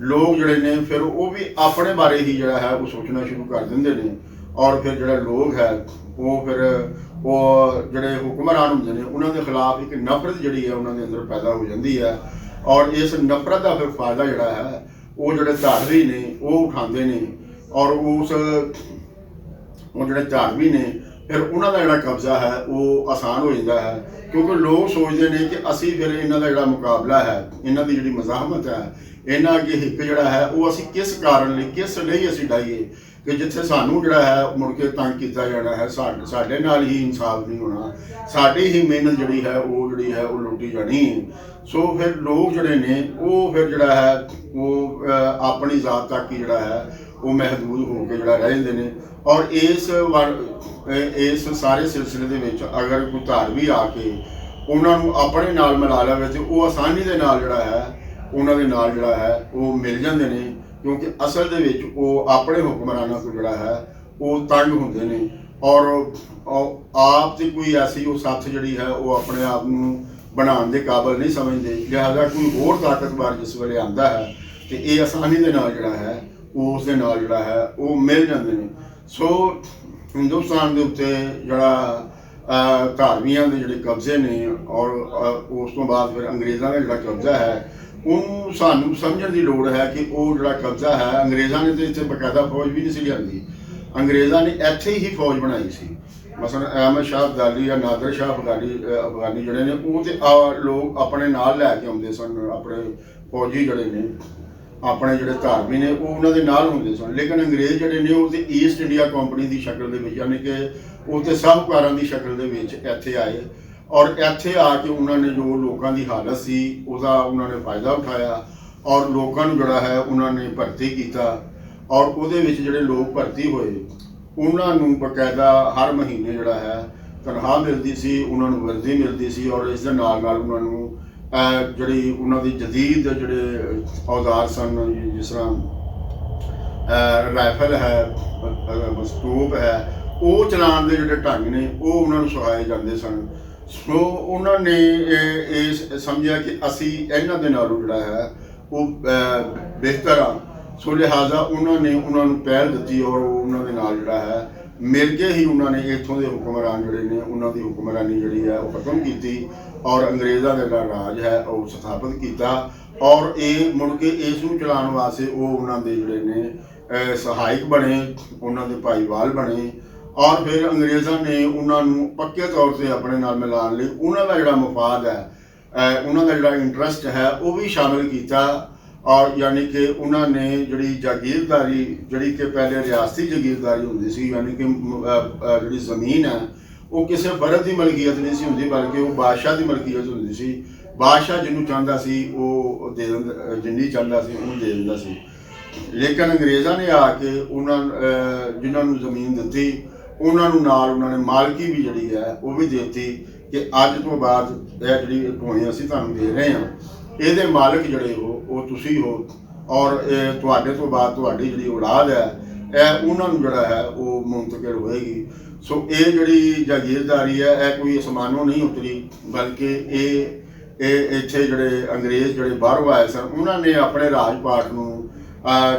A: ਲੋਕ ਜਿਹੜੇ ਨੇ ਫਿਰ ਉਹ ਵੀ ਆਪਣੇ ਬਾਰੇ ਹੀ ਜਿਹੜਾ ਹੈ ਉਹ ਸੋਚਣਾ ਸ਼ੁਰੂ ਕਰ ਦਿੰਦੇ ਨੇ, ਔਰ ਫਿਰ ਜਿਹੜਾ ਲੋਕ ਹੈ ਉਹ ਫਿਰ ਉਹ ਜਿਹੜੇ ਹੁਕਮਰਾਨ ਹੁੰਦੇ ਨੇ ਉਹਨਾਂ ਦੇ ਖਿਲਾਫ ਇੱਕ ਨਫ਼ਰਤ ਜਿਹੜੀ ਹੈ ਉਹਨਾਂ ਦੇ ਅੰਦਰ ਪੈਦਾ ਹੋ ਜਾਂਦੀ ਹੈ, ਔਰ ਇਸ ਨਫ਼ਰਤ ਦਾ ਫਿਰ ਫਾਇਦਾ ਜਿਹੜਾ ਹੈ ਉਹ ਜਿਹੜੇ ਧਾਰਮੀ ਨੇ ਉਹ ਉਠਾਉਂਦੇ ਨੇ, ਔਰ ਉਹ ਜਿਹੜੇ ਧਾਰਮੀ ਨੇ ਫਿਰ ਉਹਨਾਂ ਦਾ ਜਿਹੜਾ ਕਬਜ਼ਾ ਹੈ ਉਹ ਆਸਾਨ ਹੋ ਜਾਂਦਾ ਹੈ, ਕਿਉਂਕਿ ਲੋਕ ਸੋਚਦੇ ਨੇ ਕਿ ਅਸੀਂ ਫਿਰ ਇਹਨਾਂ ਦਾ ਜਿਹੜਾ ਮੁਕਾਬਲਾ ਹੈ, ਇਹਨਾਂ ਦੀ ਜਿਹੜੀ ਮਜ਼ਾਹਮਤ ਹੈ, ਇਹਨਾਂ ਅੱਗੇ ਹਿੱਕ ਜਿਹੜਾ ਹੈ ਉਹ ਅਸੀਂ ਕਿਸ ਕਾਰਨ ਲਈ, ਕਿਸ ਲਈ ਅਸੀਂ ਡਾਈਏ ਕਿ ਜਿੱਥੇ ਸਾਨੂੰ ਜਿਹੜਾ ਹੈ ਮੁੜ ਕੇ ਤੰਗ ਕੀਤਾ ਜਾਣਾ ਹੈ, ਸਾਡੇ ਨਾਲ ਹੀ ਇਨਸਾਫ ਨਹੀਂ ਹੋਣਾ, ਸਾਡੀ ਹੀ ਮਿਹਨਤ ਜਿਹੜੀ ਹੈ ਉਹ ਲੁੱਟੀ ਜਾਣੀ ਹੈ। ਸੋ ਫਿਰ ਲੋਕ ਜਿਹੜੇ ਨੇ ਉਹ ਫਿਰ ਜਿਹੜਾ ਹੈ ਉਹ ਆਪਣੀ ਜ਼ਾਤ ਤੱਕ ਹੀ ਜਿਹੜਾ ਹੈ ਉਹ ਮਹਿਦੂਦ ਹੋ ਕੇ ਜਿਹੜਾ ਰਹਿ ਜਾਂਦੇ ਨੇ, ਔਰ ਇਸ ਸਾਰੇ ਸਿਲਸਿਲੇ ਦੇ ਵਿੱਚ ਅਗਰ ਕੋਈ ਧਾਰਮੀ ਆ ਕੇ ਉਹਨਾਂ ਨੂੰ ਆਪਣੇ ਨਾਲ ਮਿਲਾ ਲਵੇ ਤੇ ਉਹ ਆਸਾਨੀ ਦੇ ਨਾਲ ਜਿਹੜਾ ਹੈ ਉਹਨਾਂ ਦੇ ਨਾਲ ਜਿਹੜਾ ਹੈ ਉਹ ਮਿਲ ਜਾਂਦੇ ਨੇ, ਕਿਉਂਕਿ ਅਸਲ ਦੇ ਵਿੱਚ ਉਹ ਆਪਣੇ ਹੁਕਮਰਾਨਾਂ ਤੋਂ ਜਿਹੜਾ ਹੈ ਉਹ ਤੰਗ ਹੁੰਦੇ ਨੇ, ਔਰ ਆਪ ਤੇ ਕੋਈ ਐਸੀ ਉਹ ਸੱਥ ਜਿਹੜੀ ਹੈ ਉਹ ਆਪਣੇ ਆਪ ਨੂੰ ਬਣਾਉਣ ਦੇ ਕਾਬਲ ਨਹੀਂ ਸਮਝਦੇ, ਲਿਹਾਜ਼ਾ ਕੋਈ ਹੋਰ ਤਾਕਤਵਰ ਜਿਸ ਵੇਲੇ ਆਉਂਦਾ ਹੈ ਤੇ ਇਹ ਆਸਾਨੀ ਦੇ ਨਾਲ ਜਿਹੜਾ ਹੈ ਉਸ ਦੇ ਨਾਲ ਜਿਹੜਾ ਹੈ ਉਹ ਮਿਲ ਜਾਂਦੇ ਨੇ। ਸੋ ਹਿੰਦੁਸਤਾਨ ਦੇ ਉੱਤੇ ਜਿਹੜਾ ਧਾਰਮੀਆਂ ਦੇ ਜਿਹੜੇ ਕਬਜ਼ੇ ਨੇ, ਔਰ ਉਸ ਤੋਂ ਬਾਅਦ ਫਿਰ ਅੰਗਰੇਜ਼ਾਂ ਦਾ ਜਿਹੜਾ ਕਬਜ਼ਾ ਹੈ ਉਹਨੂੰ ਸਾਨੂੰ ਸਮਝਣ ਦੀ ਲੋੜ ਹੈ ਕਿ ਉਹ ਜਿਹੜਾ ਕਬਜ਼ਾ ਹੈ, ਅੰਗਰੇਜ਼ਾਂ ਨੇ ਤਾਂ ਇੱਥੇ ਬਕਾਇਦਾ ਫੌਜ ਵੀ ਨਹੀਂ ਸੀ ਲਿਆਂਦੀ, ਅੰਗਰੇਜ਼ਾਂ ਨੇ ਇੱਥੇ ਹੀ ਫੌਜ ਬਣਾਈ ਸੀ। ਮਸਲਨ ਅਹਿਮਦ ਸ਼ਾਹ ਅਬਦਾਲੀ ਜਾਂ ਨਾਦਰ ਸ਼ਾਹ ਅਫਗਾਨੀ ਜਿਹੜੇ ਨੇ ਉਹ ਤੇ ਲੋਕ ਆਪਣੇ ਨਾਲ ਲੈ ਕੇ ਆਉਂਦੇ ਸਨ, ਆਪਣੇ ਫੌਜੀ ਜਿਹੜੇ ਨੇ, ਆਪਣੇ ਜਿਹੜੇ ਧਾਰਮੀ ਨੇ ਉਹ ਉਹਨਾਂ ਦੇ ਨਾਲ ਹੁੰਦੇ ਸਨ, ਲੇਕਿਨ ਅੰਗਰੇਜ਼ ਜਿਹੜੇ ਨੇ ਉਹ ਤੇ ਈਸਟ ਇੰਡੀਆ ਕੰਪਨੀ ਦੀ ਸ਼ਕਲ ਦੇ ਵਿੱਚ, ਯਾਨੀ ਕਿ ਉਹ ਤੇ ਸਾਹੂਕਾਰਾਂ ਦੀ ਸ਼ਕਲ ਦੇ ਵਿੱਚ ਇੱਥੇ ਆਏ, ਔਰ ਇੱਥੇ ਆ ਕੇ ਉਹਨਾਂ ਨੇ ਜੋ ਲੋਕਾਂ ਦੀ ਹਾਲਤ ਸੀ ਉਹਦਾ ਉਹਨਾਂ ਨੇ ਫਾਇਦਾ ਉਠਾਇਆ, ਔਰ ਲੋਕਾਂ ਨੂੰ ਜਿਹੜਾ ਹੈ ਉਹਨਾਂ ਨੇ ਭਰਤੀ ਕੀਤਾ, ਔਰ ਉਹਦੇ ਵਿੱਚ ਜਿਹੜੇ ਲੋਕ ਭਰਤੀ ਹੋਏ ਉਹਨਾਂ ਨੂੰ ਬਕਾਇਦਾ ਹਰ ਮਹੀਨੇ ਜਿਹੜਾ ਹੈ ਤਨਖਾਹ ਮਿਲਦੀ ਸੀ, ਉਹਨਾਂ ਨੂੰ ਵਰਦੀ ਮਿਲਦੀ ਸੀ, ਔਰ ਇਸ ਦੇ ਨਾਲ ਨਾਲ ਉਹਨਾਂ ਨੂੰ ਜਿਹੜੀ ਉਹਨਾਂ ਦੀ ਜਦੀਦ ਜਿਹੜੇ ਔਜ਼ਾਰ ਸਨ, ਜਿਸ ਤਰ੍ਹਾਂ ਰਾਈਫਲ ਹੈ, ਸਟੋਪ ਹੈ, ਉਹ ਚਲਾਉਣ ਦੇ ਜਿਹੜੇ ਢੰਗ ਨੇ ਉਹ ਉਹਨਾਂ ਨੂੰ ਸਿਖਾਏ ਜਾਂਦੇ ਸਨ। ਸੋ ਉਹਨਾਂ ਨੇ ਇਹ ਸਮਝਿਆ ਕਿ ਅਸੀਂ ਇਹਨਾਂ ਦੇ ਨਾਲੋਂ ਜਿਹੜਾ ਹੈ ਉਹ ਬਿਹਤਰ ਆ, ਸੋ ਲਿਹਾਜ਼ਾ ਉਹਨਾਂ ਨੇ ਉਹਨਾਂ ਨੂੰ ਪਹਿਲ ਦਿੱਤੀ, ਔਰ ਉਹਨਾਂ ਦੇ ਨਾਲ ਜਿਹੜਾ ਹੈ ਮਿਲ ਕੇ ਹੀ ਉਹਨਾਂ ਨੇ ਇੱਥੋਂ ਦੇ ਹੁਕਮਰਾਨ ਜਿਹੜੇ ਨੇ ਉਹਨਾਂ ਦੀ ਹੁਕਮਰਾਨੀ ਜਿਹੜੀ ਹੈ ਉਹ ਖਤਮ ਕੀਤੀ, ਔਰ ਅੰਗਰੇਜ਼ਾਂ ਦਾ ਜਿਹੜਾ ਰਾਜ ਹੈ ਉਹ ਸਥਾਪਿਤ ਕੀਤਾ, ਔਰ ਇਹ ਮੁੜ ਕੇ ਇਸ ਨੂੰ ਚਲਾਉਣ ਵਾਸਤੇ ਉਹ ਉਹਨਾਂ ਦੇ ਜਿਹੜੇ ਨੇ ਸਹਾਇਕ ਬਣੇ, ਉਹਨਾਂ ਦੇ ਭਾਈਵਾਲ ਬਣੇ, ਔਰ ਫਿਰ ਅੰਗਰੇਜ਼ਾਂ ਨੇ ਉਹਨਾਂ ਨੂੰ ਪੱਕੇ ਤੌਰ 'ਤੇ ਆਪਣੇ ਨਾਲ ਮਿਲਾਉਣ ਲਈ ਉਹਨਾਂ ਦਾ ਜਿਹੜਾ ਮਫਾਦ ਹੈ, ਉਹਨਾਂ ਦਾ ਜਿਹੜਾ ਇੰਟਰਸਟ ਹੈ ਉਹ ਵੀ ਸ਼ਾਮਿਲ ਕੀਤਾ, ਔਰ ਯਾਨੀ ਕਿ ਉਹਨਾਂ ਨੇ ਜਿਹੜੀ ਜਾਗੀਰਦਾਰੀ ਜਿਹੜੀ ਕਿ ਪਹਿਲੇ ਰਿਆਸਤੀ ਜਾਗੀਰਦਾਰੀ ਹੁੰਦੀ ਸੀ, ਯਾਨੀ ਕਿ ਜਿਹੜੀ ਜ਼ਮੀਨ ਹੈ ਉਹ ਕਿਸੇ ਫਰਦ ਦੀ ਮਲਕੀਅਤ ਨਹੀਂ ਸੀ ਹੁੰਦੀ, ਬਲਕਿ ਉਹ ਬਾਦਸ਼ਾਹ ਦੀ ਮਲਕੀਅਤ ਹੁੰਦੀ ਸੀ, ਬਾਦਸ਼ਾਹ ਜਿਹਨੂੰ ਚਾਹੁੰਦਾ ਸੀ ਉਹ ਦੇ ਦਿੰਦਾ, ਜਿੰਨੀ ਚਾਹੁੰਦਾ ਸੀ ਉਹਨੂੰ ਦੇ ਦਿੰਦਾ ਸੀ। ਲੇਕਿਨ ਅੰਗਰੇਜ਼ਾਂ ਨੇ ਆ ਕੇ ਉਹਨਾਂ ਜਿਨ੍ਹਾਂ ਨੂੰ ਜ਼ਮੀਨ ਦਿੱਤੀ ਉਹਨਾਂ ਨੂੰ ਨਾਲ ਉਹਨਾਂ ਨੇ ਮਾਲਕੀ ਵੀ ਜਿਹੜੀ ਹੈ ਉਹ ਵੀ ਦੇ ਦਿੱਤੀ ਕਿ ਅੱਜ ਤੋਂ ਬਾਅਦ ਇਹ ਜਿਹੜੀ ਭੂਮੀ ਅਸੀਂ ਤੁਹਾਨੂੰ ਦੇ ਰਹੇ ਹਾਂ ਇਹਦੇ ਮਾਲਕ ਜਿਹੜੇ ਉਹ ਤੁਸੀਂ ਹੋ, ਔਰ ਤੁਹਾਡੇ ਤੋਂ ਬਾਅਦ ਤੁਹਾਡੀ ਜਿਹੜੀ ਔਲਾਦ ਹੈ ਇਹ ਉਹਨਾਂ ਨੂੰ ਜਿਹੜਾ ਹੈ ਉਹ ਮੁੰਤਕਿਲ ਹੋਏਗੀ। ਸੋ ਇਹ ਜਿਹੜੀ ਜਾਗੀਰਦਾਰੀ ਹੈ ਇਹ ਕੋਈ ਅਸਮਾਨੋਂ ਨਹੀਂ ਉਤਰੀ, ਬਲਕਿ ਇਹ ਇੱਥੇ ਜਿਹੜੇ ਅੰਗਰੇਜ਼ ਜਿਹੜੇ ਬਾਹਰੋਂ ਆਏ ਸਨ ਉਹਨਾਂ ਨੇ ਆਪਣੇ ਰਾਜ ਪਾਠ ਨੂੰ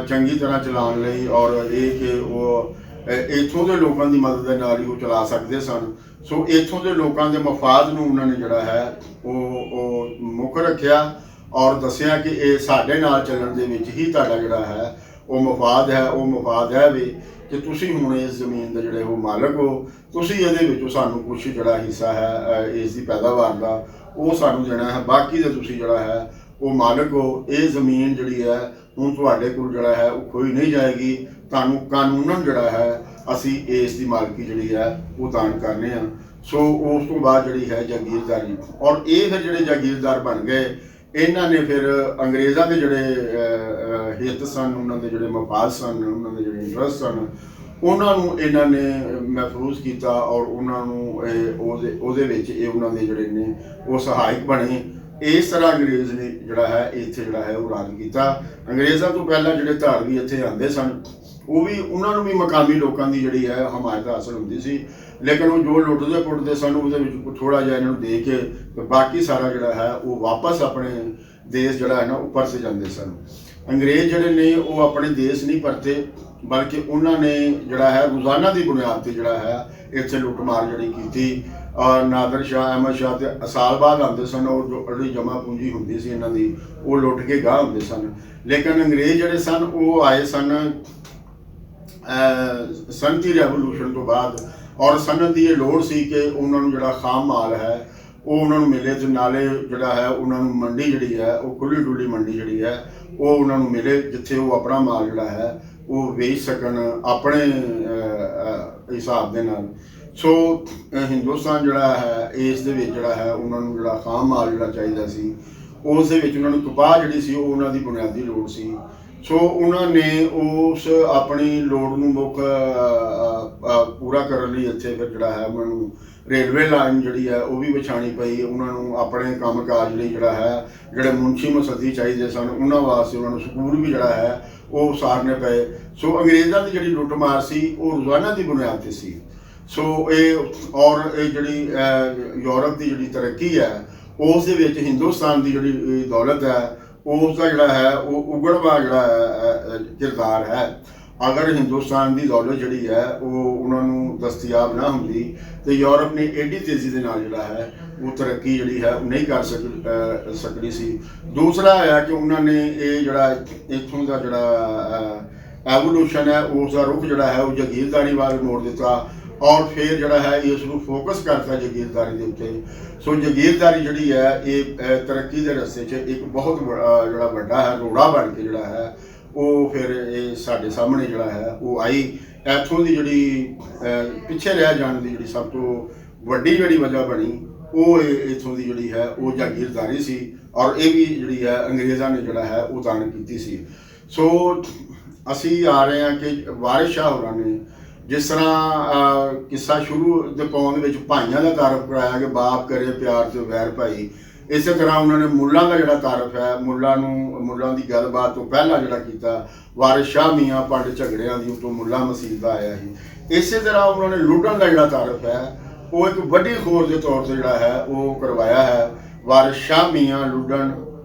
A: ਚੰਗੀ ਤਰ੍ਹਾਂ ਚਲਾਉਣ ਲਈ, ਔਰ ਇਹ ਕਿ ਉਹ ਇੱਥੋਂ ਦੇ ਲੋਕਾਂ ਦੀ ਮਦਦ ਦੇ ਨਾਲ ਹੀ ਉਹ ਚਲਾ ਸਕਦੇ ਸਨ। ਸੋ ਇੱਥੋਂ ਦੇ ਲੋਕਾਂ ਦੇ ਮਫਾਦ ਨੂੰ ਉਹਨਾਂ ਨੇ ਜਿਹੜਾ ਹੈ ਉਹ ਮੁੱਖ ਰੱਖਿਆ, ਔਰ ਦੱਸਿਆ ਕਿ ਇਹ ਸਾਡੇ ਨਾਲ ਚੱਲਣ ਦੇ ਵਿੱਚ ਹੀ ਤੁਹਾਡਾ ਜਿਹੜਾ ਹੈ ਉਹ ਮਫਾਦ ਹੈ ਵੀ ਕਿ ਤੁਸੀਂ ਹੁਣ ਇਸ ਜ਼ਮੀਨ ਦੇ ਜਿਹੜੇ ਉਹ ਮਾਲਕ ਹੋ, ਤੁਸੀਂ ਇਹਦੇ ਵਿੱਚੋਂ ਸਾਨੂੰ ਕੁਛ ਜਿਹੜਾ ਹਿੱਸਾ ਹੈ ਇਸ ਦੀ ਪੈਦਾਵਾਰ ਦਾ ਉਹ ਸਾਨੂੰ ਦੇਣਾ ਹੈ, ਬਾਕੀ ਦੇ ਤੁਸੀਂ ਜਿਹੜਾ ਹੈ ਉਹ ਮਾਲਕ ਹੋ। ਇਹ ਜ਼ਮੀਨ ਜਿਹੜੀ ਹੈ ਹੁਣ ਤੁਹਾਡੇ ਕੋਲ ਜਿਹੜਾ ਹੈ ਉਹ ਖੋਈ ਨਹੀਂ ਜਾਏਗੀ, ਤੁਹਾਨੂੰ ਕਾਨੂੰਨਨ ਜਿਹੜਾ ਹੈ ਅਸੀਂ ਇਸ ਦੀ ਮਾਲਕੀ ਜਿਹੜੀ ਹੈ ਉਹ ਦਾਨ ਕਰਨੇ ਆ। ਸੋ ਉਸ ਤੋਂ ਬਾਅਦ ਜਿਹੜੀ ਹੈ ਜਾਗੀਰਦਾਰੀ, ਔਰ ਇਹ ਫਿਰ ਜਿਹੜੇ ਜਾਗੀਰਦਾਰ ਬਣ ਗਏ, ਇਹਨਾਂ ਨੇ ਫਿਰ ਅੰਗਰੇਜ਼ਾਂ ਦੇ ਜਿਹੜੇ ਹਿੱਤ ਸਨ, ਉਹਨਾਂ ਦੇ ਜਿਹੜੇ ਮਫਾਦ ਸਨ, ਉਹਨਾਂ ਦੇ ਜਿਹੜੇ ਇੰਟਰਸਟ ਸਨ, ਉਹਨਾਂ ਨੂੰ ਇਹਨਾਂ ਨੇ ਮਹਿਫੂਜ਼ ਕੀਤਾ, ਔਰ ਉਹਨਾਂ ਨੂੰ ਉਹਦੇ ਵਿੱਚ ਇਹ ਉਹਨਾਂ ਦੇ ਜਿਹੜੇ ਨੇ ਉਹ ਸਹਾਇਕ ਬਣੇ। ਇਸ ਤਰ੍ਹਾਂ ਅੰਗਰੇਜ਼ ਨੇ ਜਿਹੜਾ ਹੈ ਇੱਥੇ ਜਿਹੜਾ ਹੈ ਉਹ ਰਾਜ ਕੀਤਾ। ਅੰਗਰੇਜ਼ਾਂ ਤੋਂ ਪਹਿਲਾਂ ਜਿਹੜੇ ਧਾਰਮੀ ਇੱਥੇ ਆਉਂਦੇ ਸਨ ਉਹ ਵੀ ਉਹਨਾਂ ਨੂੰ ਵੀ ਮਕਾਮੀ ਲੋਕਾਂ ਦੀ ਜਿਹੜੀ ਹੈ ਹਮਾਇਤ ਹਾਸਲ ਹੁੰਦੀ ਸੀ, ਲੇਕਿਨ ਉਹ ਜੋ ਲੁੱਟਦੇ ਪੁੱਟਦੇ ਸਨ ਉਹਦੇ ਵਿੱਚ ਥੋੜ੍ਹਾ ਜਿਹਾ ਇਹਨਾਂ ਨੂੰ ਦੇ ਕੇ ਬਾਕੀ ਸਾਰਾ ਜਿਹੜਾ ਹੈ ਉਹ ਵਾਪਸ ਆਪਣੇ ਦੇਸ਼ ਜਿਹੜਾ ਹੈ ਨਾ ਉੱਪਰ ਸੇ ਜਾਂਦੇ ਸਨ। ਅੰਗਰੇਜ਼ ਜਿਹੜੇ ਨੇ ਉਹ ਆਪਣੇ ਦੇਸ਼ ਨਹੀਂ ਪਰਤੇ, ਬਲਕਿ ਉਹਨਾਂ ਨੇ ਜਿਹੜਾ ਹੈ ਰੋਜ਼ਾਨਾ ਦੀ ਬੁਨਿਆਦ ਤੇ ਜਿਹੜਾ ਹੈ ਇੱਥੇ ਲੁੱਟਮਾਰ ਜਿਹੜੀ ਕੀਤੀ। ਨਾਦਰ ਸ਼ਾਹ, ਅਹਿਮਦ ਸ਼ਾਹ ਤੇ ਸਾਲ ਬਾਅਦ ਆਉਂਦੇ ਸਨ, ਉਹ ਜੋ ਜਿਹੜੀ ਜਮ੍ਹਾਂ ਪੂੰਜੀ ਹੁੰਦੀ ਸੀ ਇਹਨਾਂ ਦੀ ਉਹ ਲੁੱਟ ਕੇ ਗਾਹ ਹੁੰਦੇ ਸਨ। ਲੇਕਿਨ ਅੰਗਰੇਜ਼ ਜਿਹੜੇ ਸਨ ਉਹ ਆਏ ਸਨ ਸਨਅਤੀ ਰੈਵੋਲੂਸ਼ਨ ਤੋਂ ਬਾਅਦ, ਔਰ ਸਨਅਤ ਦੀ ਇਹ ਲੋੜ ਸੀ ਕਿ ਉਹਨਾਂ ਨੂੰ ਜਿਹੜਾ ਖਾਮ ਮਾਲ ਹੈ ਉਹ ਉਹਨਾਂ ਨੂੰ ਮਿਲੇ, ਤੇ ਨਾਲੇ ਜਿਹੜਾ ਹੈ ਉਹਨਾਂ ਨੂੰ ਮੰਡੀ ਜਿਹੜੀ ਹੈ ਉਹ ਖੁੱਲ੍ਹੀ ਡੁੱਲੀ ਮੰਡੀ ਜਿਹੜੀ ਹੈ ਉਹ ਉਹਨਾਂ ਨੂੰ ਮਿਲੇ, ਜਿੱਥੇ ਉਹ ਆਪਣਾ ਮਾਲ ਜਿਹੜਾ ਹੈ ਉਹ ਵੇਚ ਸਕਣ ਆਪਣੇ ਹਿਸਾਬ ਦੇ ਨਾਲ। ਸੋ ਹਿੰਦੁਸਤਾਨ ਜਿਹੜਾ ਹੈ ਇਸ ਦੇ ਵਿੱਚ ਜਿਹੜਾ ਹੈ ਉਹਨਾਂ ਨੂੰ ਜਿਹੜਾ ਖਾਮ ਮਾਲ ਜਿਹੜਾ ਚਾਹੀਦਾ ਸੀ, ਉਸ ਦੇ ਵਿੱਚ ਉਹਨਾਂ ਨੂੰ ਕਪਾਹ ਜਿਹੜੀ ਸੀ ਉਹ ਉਹਨਾਂ ਦੀ ਬੁਨਿਆਦੀ ਲੋੜ ਸੀ। ਸੋ ਉਹਨਾਂ ਨੇ ਉਸ ਆਪਣੀ ਲੋੜ ਨੂੰ ਮੁੱਖ ਪੂਰਾ ਕਰਨ ਲਈ ਇੱਥੇ ਫਿਰ ਜਿਹੜਾ ਹੈ ਉਹਨਾਂ ਨੂੰ ਰੇਲਵੇ ਲਾਈਨ ਜਿਹੜੀ ਹੈ ਉਹ ਵੀ ਵਿਛਾਣੀ ਪਈ। ਉਹਨਾਂ ਨੂੰ ਆਪਣੇ ਕੰਮ ਕਾਜ ਲਈ ਜਿਹੜਾ ਹੈ ਜਿਹੜੇ ਮੁਨਸ਼ੀ ਮਸੱਦੀ ਚਾਹੀਦੇ ਸਨ ਉਹਨਾਂ ਵਾਸਤੇ ਉਹਨਾਂ ਨੂੰ ਸਕੂਲ ਵੀ ਜਿਹੜਾ ਹੈ ਉਹ ਉਸਾਰਨੇ ਪਏ। ਸੋ ਅੰਗਰੇਜ਼ਾਂ ਦੀ ਜਿਹੜੀ ਲੁੱਟਮਾਰ ਸੀ ਉਹ ਰੋਜ਼ਾਨਾ ਦੀ ਬੁਨਿਆਦ 'ਤੇ ਸੀ। ਸੋ ਇਹ ਜਿਹੜੀ ਯੂਰਪ ਦੀ ਜਿਹੜੀ ਤਰੱਕੀ ਹੈ ਉਸ ਦੇ ਵਿੱਚ ਹਿੰਦੁਸਤਾਨ ਦੀ ਜਿਹੜੀ ਦੌਲਤ ਹੈ ਉਸ ਦਾ ਜਿਹੜਾ ਹੈ ਉਹ ਉਗੜਵਾ ਜਿਹੜਾ ਕਿਰਦਾਰ ਹੈ। ਅਗਰ ਹਿੰਦੁਸਤਾਨ ਦੀ ਦੌਲਤ ਜਿਹੜੀ ਹੈ ਉਹ ਉਹਨਾਂ ਨੂੰ ਦਸਤਿਆਬ ਨਾ ਹੁੰਦੀ ਤੇ ਯੂਰਪ ਨੇ ਏਡੀ ਤੇਜ਼ੀ ਦੇ ਨਾਲ ਜਿਹੜਾ ਹੈ ਉਹ ਤਰੱਕੀ ਜਿਹੜੀ ਹੈ ਉਹ ਨਹੀਂ ਕਰ ਸਕਦੀ ਸੀ। ਦੂਸਰਾ ਹੈ ਕਿ ਉਹਨਾਂ ਨੇ ਇਹ ਜਿਹੜਾ ਇੱਥੋਂ ਦਾ ਜਿਹੜਾ ਐਵੋਲੂਸ਼ਨ ਹੈ ਉਸ ਦਾ ਰੁਖ ਜਿਹੜਾ ਹੈ ਉਹ ਜਾਗੀਰਦਾਰੀ ਵੱਲ ਮੋੜ ਦਿੱਤਾ, ਔਰ ਫਿਰ ਜਿਹੜਾ ਹੈ ਇਸ ਨੂੰ ਫੋਕਸ ਕਰਤਾ ਜਾਗੀਰਦਾਰੀ ਦੇ ਉੱਤੇ। ਸੋ ਜਾਗੀਰਦਾਰੀ ਜਿਹੜੀ ਹੈ ਇਹ ਤਰੱਕੀ ਦੇ ਰਸਤੇ 'ਚ ਇੱਕ ਬਹੁਤ ਜਿਹੜਾ ਵੱਡਾ ਹੈ ਰੋੜਾ ਬਣ ਕੇ ਜਿਹੜਾ ਹੈ ਉਹ ਫਿਰ ਇਹ ਸਾਡੇ ਸਾਹਮਣੇ ਜਿਹੜਾ ਹੈ ਉਹ ਆਈ। ਇੱਥੋਂ ਦੀ ਜਿਹੜੀ ਪਿੱਛੇ ਰਹਿ ਜਾਣ ਦੀ ਜਿਹੜੀ ਸਭ ਤੋਂ ਵੱਡੀ ਜਿਹੜੀ ਵਜ੍ਹਾ ਬਣੀ ਉਹ ਇੱਥੋਂ ਦੀ ਜਿਹੜੀ ਹੈ ਉਹ ਜਾਗੀਰਦਾਰੀ ਸੀ, ਔਰ ਇਹ ਵੀ ਜਿਹੜੀ ਹੈ ਅੰਗਰੇਜ਼ਾਂ ਨੇ ਜਿਹੜਾ ਹੈ ਉਹ ਦਾਨ ਕੀਤੀ ਸੀ। ਸੋ ਅਸੀਂ ਆ ਰਹੇ ਹਾਂ ਕਿ ਵਾਰਿਸ ਸ਼ਾਹ ਹੋਰਾਂ ਨੇ ਜਿਸ ਤਰ੍ਹਾਂ ਕਿੱਸਾ ਸ਼ੁਰੂ ਦੇ ਪਾਉਣ ਵਿੱਚ ਭਾਈਆਂ ਦਾ ਤਾਰਫ ਕਰਾਇਆ ਕਿ ਬਾਪ ਕਰੇ ਪਿਆਰ ਤੇ ਵੈਰ ਭਾਈ, ਇਸੇ ਤਰ੍ਹਾਂ ਉਹਨਾਂ ਨੇ ਮੁੱਲਾਂ ਦਾ ਜਿਹੜਾ ਤਾਰਫ ਹੈ ਮੁੱਲਾਂ ਦੀ ਗੱਲਬਾਤ ਤੋਂ ਪਹਿਲਾਂ ਜਿਹੜਾ ਕੀਤਾ ਵਾਰਿਸ ਸ਼ਾਹ ਮੀਆਂ ਪੰਡ ਝਗੜਿਆਂ ਦੀ ਉਤੋਂ ਮੁੱਲਾ ਮਸੀਹ ਦਾ ਆਇਆ ਸੀ। ਇਸੇ ਤਰ੍ਹਾਂ ਉਹਨਾਂ ਨੇ ਲੁੱਟਣ ਦਾ ਜਿਹੜਾ ਤਾਰਫ ਹੈ ਉਹ ਇੱਕ ਵੱਡੀ ਖੋਰ ਦੇ ਤੌਰ ਤੇ ਜਿਹੜਾ ਹੈ ਉਹ ਕਰਵਾਇਆ ਹੈ। ਵਾਰਿਸ ਸ਼ਾਹ ਮੀਆਂ ਲੁੱਟਣ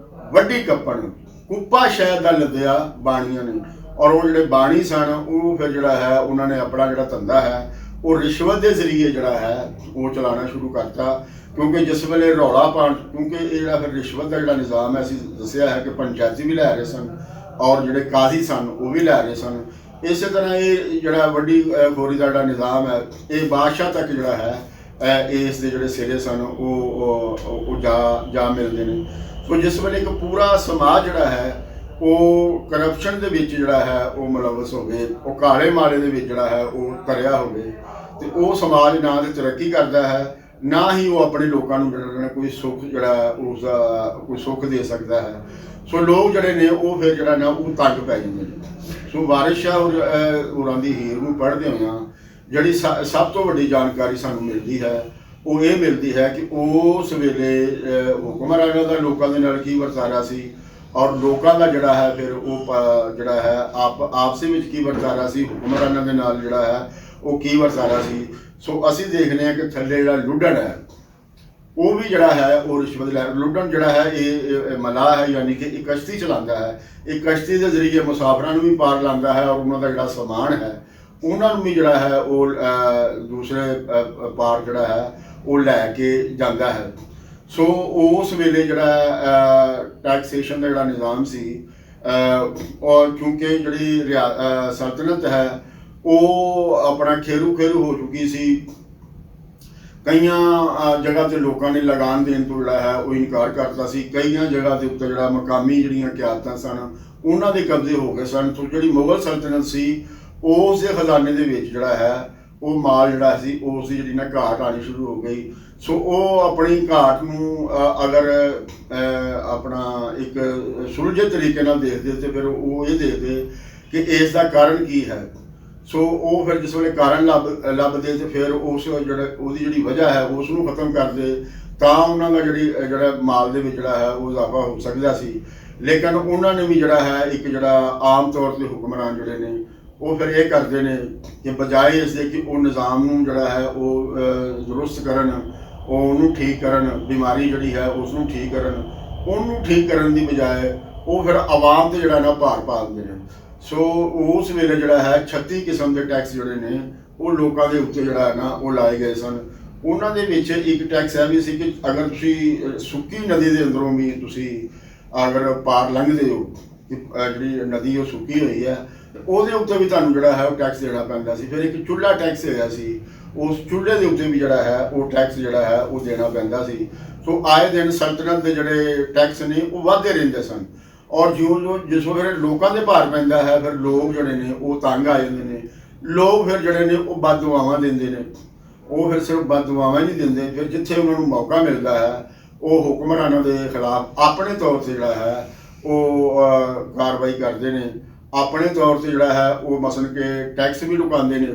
A: ਵੱਡੀ ਕੱਪਣ ਕੁੱਪਾ ਸ਼ਹਿਦ ਦਾ ਲੱਦਿਆ ਬਾਣੀਆਂ ਨੇ, ਔਰ ਉਹ ਜਿਹੜੇ ਬਾਣੀ ਸਨ ਉਹ ਫਿਰ ਜਿਹੜਾ ਹੈ ਉਹਨਾਂ ਨੇ ਆਪਣਾ ਜਿਹੜਾ ਧੰਦਾ ਹੈ ਉਹ ਰਿਸ਼ਵਤ ਦੇ ਜ਼ਰੀਏ ਜਿਹੜਾ ਹੈ ਉਹ ਚਲਾਉਣਾ ਸ਼ੁਰੂ ਕਰਤਾ। ਕਿਉਂਕਿ ਜਿਸ ਵੇਲੇ ਰੌਲਾ ਪਾਉਣ, ਕਿਉਂਕਿ ਇਹ ਜਿਹੜਾ ਫਿਰ ਰਿਸ਼ਵਤ ਦਾ ਜਿਹੜਾ ਨਿਜ਼ਾਮ ਹੈ ਅਸੀਂ ਦੱਸਿਆ ਹੈ ਕਿ ਪੰਚਾਇਤੀ ਵੀ ਲੈ ਰਹੇ ਸਨ ਔਰ ਜਿਹੜੇ ਕਾਜ਼ੀ ਸਨ ਉਹ ਵੀ ਲੈ ਰਹੇ ਸਨ। ਇਸੇ ਤਰ੍ਹਾਂ ਇਹ ਜਿਹੜਾ ਵੱਡੀ ਖੋਰੀ ਦਾ ਜਿਹੜਾ ਨਿਜ਼ਾਮ ਹੈ ਇਹ ਬਾਦਸ਼ਾਹ ਤੱਕ ਜਿਹੜਾ ਹੈ ਇਸ ਦੇ ਜਿਹੜੇ ਸਿਰੇ ਸਨ ਉਹ ਜਾ ਮਿਲਦੇ ਨੇ। ਸੋ ਜਿਸ ਵੇਲੇ ਇੱਕ ਪੂਰਾ ਸਮਾਜ ਜਿਹੜਾ ਹੈ ਉਹ ਕਰਪਸ਼ਨ ਦੇ ਵਿੱਚ ਜਿਹੜਾ ਹੈ ਉਹ ਮੁਲਵਸ ਹੋਵੇ, ਉਹ ਕਾਲੇ ਮਾਲੇ ਦੇ ਵਿੱਚ ਜਿਹੜਾ ਹੈ ਉਹ ਤਰਿਆ ਹੋਵੇ, ਤੇ ਉਹ ਸਮਾਜ ਨਾ ਤੇ ਤਰੱਕੀ ਕਰਦਾ ਹੈ ਨਾ ਹੀ ਉਹ ਆਪਣੇ ਲੋਕਾਂ ਨੂੰ ਜਿਹੜਾ ਕੋਈ ਸੁੱਖ ਜਿਹੜਾ ਉਸਦਾ ਕੋਈ ਸੁੱਖ ਦੇ ਸਕਦਾ ਹੈ। ਸੋ ਲੋਕ ਜਿਹੜੇ ਨੇ ਉਹ ਫਿਰ ਜਿਹੜਾ ਨਾ ਉਹ ਤੰਗ ਪੈ ਜਾਂਦੇ ਨੇ। ਸੋ ਵਾਰਿਸ ਸ਼ਾਹ ਹੋਰਾਂ ਦੀ ਹੀਰ ਨੂੰ ਪੜ੍ਹਦੇ ਹੋਇਆਂ ਜਿਹੜੀ ਸਭ ਤੋਂ ਵੱਡੀ ਜਾਣਕਾਰੀ ਸਾਨੂੰ ਮਿਲਦੀ ਹੈ ਉਹ ਇਹ ਮਿਲਦੀ ਹੈ ਕਿ ਉਸ ਵੇਲੇ ਹੁਕਮਰਾਨਾਂ ਦਾ ਲੋਕਾਂ ਦੇ ਨਾਲ ਕੀ ਵਰਤਾਰਾ ਸੀ, ਔਰ ਲੋਕਾਂ ਦਾ ਜਿਹੜਾ ਹੈ ਫਿਰ ਉਹ ਜਿਹੜਾ ਹੈ ਆਪਸੇ ਵਿੱਚ ਕੀ ਵਰਤਾਰਾ ਸੀ, ਹੁਕਮਰਾਨਾਂ ਦੇ ਨਾਲ ਜਿਹੜਾ ਹੈ ਉਹ ਕੀ ਵਰਤਾਰਾ ਸੀ। ਸੋ ਅਸੀਂ ਦੇਖਦੇ ਹਾਂ ਕਿ ਥੱਲੇ ਜਿਹੜਾ ਲੁੱਡਣ ਹੈ ਉਹ ਵੀ ਜਿਹੜਾ ਹੈ ਉਹ ਰਿਸ਼ਵਤ ਲੈ ਲੁੱਡਣ ਜਿਹੜਾ ਹੈ ਇਹ ਮਲਾਹ ਹੈ, ਯਾਨੀ ਕਿ ਇਹ ਕਸ਼ਤੀ ਚਲਾਉਂਦਾ ਹੈ। ਇਹ ਕਸ਼ਤੀ ਦੇ ਜ਼ਰੀਏ ਮੁਸਾਫਰਾਂ ਨੂੰ ਵੀ ਪਾਰ ਲਾਉਂਦਾ ਹੈ, ਔਰ ਉਹਨਾਂ ਦਾ ਜਿਹੜਾ ਸਮਾਨ ਹੈ ਉਹਨਾਂ ਨੂੰ ਵੀ ਜਿਹੜਾ ਹੈ ਉਹ ਦੂਸਰੇ ਪਾਰ ਜਿਹੜਾ ਹੈ ਉਹ ਲੈ ਕੇ ਜਾਂਦਾ ਹੈ। ਸੋ ਉਸ ਵੇਲੇ ਜਿਹੜਾ ਟੈਕਸੇਸ਼ਨ ਦਾ ਜਿਹੜਾ ਨਿਜ਼ਾਮ ਸੀ, ਔਰ ਕਿਉਂਕਿ ਜਿਹੜੀ ਸਲਤਨਤ ਹੈ ਉਹ ਆਪਣਾ ਖੇਰੂ ਹੋ ਚੁੱਕੀ ਸੀ, ਕਈਆਂ ਜਗ੍ਹਾ ਤੇ ਲੋਕਾਂ ਨੇ ਲਗਾਨ ਦੇਣ ਤੋਂ ਜਿਹੜਾ ਹੈ ਉਹ ਇਨਕਾਰ ਕਰਤਾ ਸੀ। ਕਈਆਂ ਜਗ੍ਹਾ ਦੇ ਉੱਤੇ ਜਿਹੜਾ ਮਕਾਮੀ ਜਿਹੜੀਆਂ ਕਿਆਦਤਾਂ ਸਨ ਉਹਨਾਂ ਦੇ ਕਬਜ਼ੇ ਹੋ ਗਏ ਸਨ। ਸੋ ਜਿਹੜੀ ਮੁਗਲ ਸਲਤਨਤ ਸੀ ਉਸ ਦੇ ਖਜ਼ਾਨੇ ਦੇ ਵਿੱਚ ਜਿਹੜਾ ਹੈ ਉਹ ਮਾਲ ਜਿਹੜਾ ਸੀ ਉਸ ਦੀ ਜਿਹੜੀ ਨਾ ਘਾਟ ਆਉਣੀ ਸ਼ੁਰੂ ਹੋ ਗਈ। ਸੋ ਉਹ ਆਪਣੀ ਘਾਟ ਨੂੰ ਅਗਰ ਆਪਣਾ ਇੱਕ ਸੁਲਝੇ ਤਰੀਕੇ ਨਾਲ ਦੇਖਦੇ ਤੇ ਫਿਰ ਉਹ ਇਹ ਦੇਖਦੇ ਕਿ ਇਸ ਦਾ ਕਾਰਨ ਕੀ ਹੈ। ਸੋ ਉਹ ਫਿਰ ਜਿਸ ਵੇਲੇ ਕਾਰਨ ਲੱਭਦੇ ਤੇ ਫਿਰ ਉਹਦੀ ਜਿਹੜੀ ਵਜ੍ਹਾ ਹੈ ਉਸ ਨੂੰ ਖਤਮ ਕਰਦੇ ਤਾਂ ਉਹਨਾਂ ਦਾ ਜਿਹੜਾ ਮਾਲ ਦੇ ਵਿੱਚ ਜਿਹੜਾ ਹੈ ਉਹ ਇਜ਼ਾਫਾ ਹੋ ਸਕਦਾ ਸੀ। ਲੇਕਿਨ ਉਹਨਾਂ ਨੇ ਵੀ ਜਿਹੜਾ ਹੈ ਇੱਕ ਜਿਹੜਾ ਆਮ ਤੌਰ 'ਤੇ ਹੁਕਮਰਾਨ ਜਿਹੜੇ ਨੇ ਉਹ ਫਿਰ ਇਹ ਕਰਦੇ ਨੇ ਕਿ ਬਜਾਏ ਇਸ ਦੇ ਕਿ ਉਹ ਨਿਜ਼ਾਮ ਨੂੰ ਜਿਹੜਾ ਹੈ ਉਹ ਦਰੁਸਤ ਕਰਨ, ਉਹਨੂੰ ਠੀਕ ਕਰਨ, ਬਿਮਾਰੀ ਜਿਹੜੀ ਹੈ ਉਸ ਨੂੰ ਠੀਕ ਕਰਨ, ਉਹਨੂੰ ਠੀਕ ਕਰਨ ਦੀ ਬਜਾਏ ਉਹ ਫਿਰ ਆਵਾਮ ਤੇ ਜਿਹੜਾ ਨਾ ਭਾਰ ਪਾ ਦਿੰਦੇ ਨੇ। ਸੋ ਉਸ ਵੇਲੇ ਜਿਹੜਾ ਹੈ 36 ਕਿਸਮ ਦੇ ਟੈਕਸ ਜਿਹੜੇ ਨੇ ਉਹ ਲੋਕਾਂ ਦੇ ਉੱਤੇ ਜਿਹੜਾ ਹੈ ਨਾ ਉਹ ਲਾਏ ਗਏ ਸਨ। ਉਹਨਾਂ ਦੇ ਵਿੱਚ ਇੱਕ ਟੈਕਸ ਇਹ ਵੀ ਸੀ ਕਿ ਅਗਰ ਤੁਸੀਂ ਸੁੱਕੀ ਨਦੀ ਦੇ ਅੰਦਰੋਂ ਵੀ ਤੁਸੀਂ ਅਗਰ ਪਾਰ ਲੰਘਦੇ ਹੋ ਕਿ ਜਿਹੜੀ ਨਦੀ ਉਹ ਸੁੱਕੀ ਹੋਈ ਹੈ ਉਹਦੇ ਉੱਤੇ ਵੀ ਤੁਹਾਨੂੰ ਜਿਹੜਾ ਹੈ ਉਹ ਟੈਕਸ ਦੇਣਾ ਪੈਂਦਾ ਸੀ। ਫਿਰ ਇੱਕ ਚੁੱਲ੍ਹਾ ਟੈਕਸ ਹੈਗਾ ਸੀ, ਉਸ ਚੁੱਲ੍ਹੇ ਦੇ ਉੱਤੇ ਵੀ ਜਿਹੜਾ ਹੈ ਉਹ ਟੈਕਸ ਜਿਹੜਾ ਹੈ ਉਹ ਦੇਣਾ ਪੈਂਦਾ ਸੀ। ਸੋ ਆਏ ਦਿਨ ਸਲਤਨਤ ਦੇ ਜਿਹੜੇ ਟੈਕਸ ਨੇ ਉਹ ਵੱਧਦੇ ਰਹਿੰਦੇ ਸਨ ਔਰ ਜਿਉਂ ਜਿਸ ਵੇਲੇ ਲੋਕਾਂ ਦੇ ਭਾਰ ਪੈਂਦਾ ਹੈ ਫਿਰ ਲੋਕ ਜਿਹੜੇ ਨੇ ਉਹ ਤੰਗ ਆ ਜਾਂਦੇ ਨੇ। ਲੋਕ ਫਿਰ ਜਿਹੜੇ ਨੇ ਉਹ ਬਦਦੁਆਵਾਂ ਦਿੰਦੇ ਨੇ। ਉਹ ਫਿਰ ਸਿਰਫ ਬਦਦੁਆਵਾਂ ਹੀ ਨਹੀਂ ਦਿੰਦੇ, ਫਿਰ ਜਿੱਥੇ ਉਹਨਾਂ ਨੂੰ ਮੌਕਾ ਮਿਲਦਾ ਹੈ ਉਹ ਹੁਕਮਰਾਨਾਂ ਦੇ ਖਿਲਾਫ ਆਪਣੇ ਤੌਰ 'ਤੇ ਜਿਹੜਾ ਹੈ ਉਹ ਕਾਰਵਾਈ ਕਰਦੇ ਨੇ। ਆਪਣੇ ਤੌਰ ਤੇ ਜਿਹੜਾ ਹੈ ਉਹ ਮਸਲ ਕਿ ਟੈਕਸ ਵੀ ਲੁਕਾਉਂਦੇ ਨੇ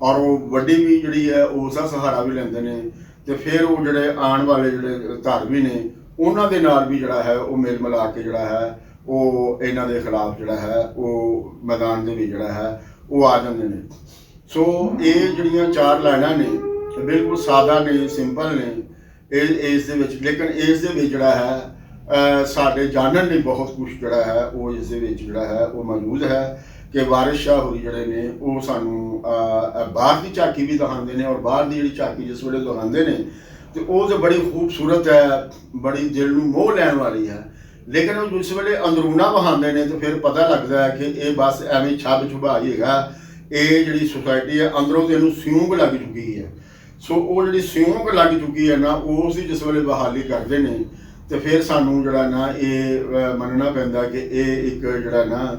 A: ਔਰ ਉਹ ਵੱਡੀ ਵੀ ਜਿਹੜੀ ਹੈ ਉਸ ਦਾ ਸਹਾਰਾ ਵੀ ਲੈਂਦੇ ਨੇ। ਤੇ ਫਿਰ ਉਹ ਜਿਹੜੇ ਆਉਣ ਵਾਲੇ ਜਿਹੜੇ ਧਾਰਮੀ ਨੇ ਉਹਨਾਂ ਦੇ ਨਾਲ ਵੀ ਜਿਹੜਾ ਹੈ ਉਹ ਮੇਲ ਮਿਲਾ ਕੇ ਜਿਹੜਾ ਹੈ ਉਹ ਇਹਨਾਂ ਦੇ ਖਿਲਾਫ ਜਿਹੜਾ ਹੈ ਉਹ ਮੈਦਾਨ ਦੇ ਵਿੱਚ ਜਿਹੜਾ ਹੈ ਉਹ ਆ ਜਾਂਦੇ ਨੇ। ਸੋ ਇਹ ਜਿਹੜੀਆਂ 4 ਲਾਈਨਾਂ ਨੇ ਬਿਲਕੁਲ ਸਾਦਾ ਨੇ, ਸਿੰਪਲ ਨੇ ਇਸ ਦੇ ਵਿੱਚ, ਲੇਕਿਨ ਇਸ ਦੇ ਵਿੱਚ ਜਿਹੜਾ ਹੈ ਸਾਡੇ ਜਾਣਨ ਲਈ ਬਹੁਤ ਕੁਝ ਜਿਹੜਾ ਹੈ ਉਹ ਇਸ ਦੇ ਵਿੱਚ ਜਿਹੜਾ ਹੈ ਉਹ ਮੌਜੂਦ ਹੈ ਕਿ ਵਾਰਿਸ ਸ਼ਾਹ ਹੋਰੀ ਜਿਹੜੇ ਨੇ ਉਹ ਸਾਨੂੰ ਬਾਹਰ ਦੀ ਝਾਕੀ ਵੀ ਦਿਖਾਉਂਦੇ ਨੇ ਔਰ ਬਾਹਰ ਦੀ ਜਿਹੜੀ ਝਾਕੀ ਜਿਸ ਵੇਲੇ ਦਿਖਾਉਂਦੇ ਨੇ ਤੇ ਉਹ ਤਾਂ ਬੜੀ ਖੂਬਸੂਰਤ ਹੈ, ਬੜੀ ਦਿਲ ਨੂੰ ਮੋਹ ਲੈਣ ਵਾਲੀ ਹੈ। ਲੇਕਿਨ ਉਹ ਜਿਸ ਵੇਲੇ ਅੰਦਰੂਨਾ ਵਹਾਉਂਦੇ ਨੇ ਤਾਂ ਫਿਰ ਪਤਾ ਲੱਗਦਾ ਹੈ ਕਿ ਇਹ ਬਸ ਐਵੇਂ ਛੱਬ ਛੁਭਾ ਹੀ ਹੈਗਾ। ਇਹ ਜਿਹੜੀ ਸੁਸਾਇਟੀ ਹੈ ਅੰਦਰੋਂ ਤੇ ਇਹਨੂੰ ਸਿਉਂਕ ਲੱਗ ਚੁੱਕੀ ਹੈ। ਸੋ ਉਹ ਜਿਹੜੀ ਸਿਉਂਕ ਲੱਗ ਚੁੱਕੀ ਹੈ ਨਾ ਉਸ ਦੀ ਜਿਸ ਵੇਲੇ ਬਹਾਲੀ ਕਰਦੇ ਨੇ ਤੇ ਫਿਰ ਸਾਨੂੰ ਜਿਹੜਾ ਨਾ ਇਹ ਮੰਨਣਾ ਪੈਂਦਾ ਕਿ ਇਹ ਇੱਕ ਜਿਹੜਾ ਨਾ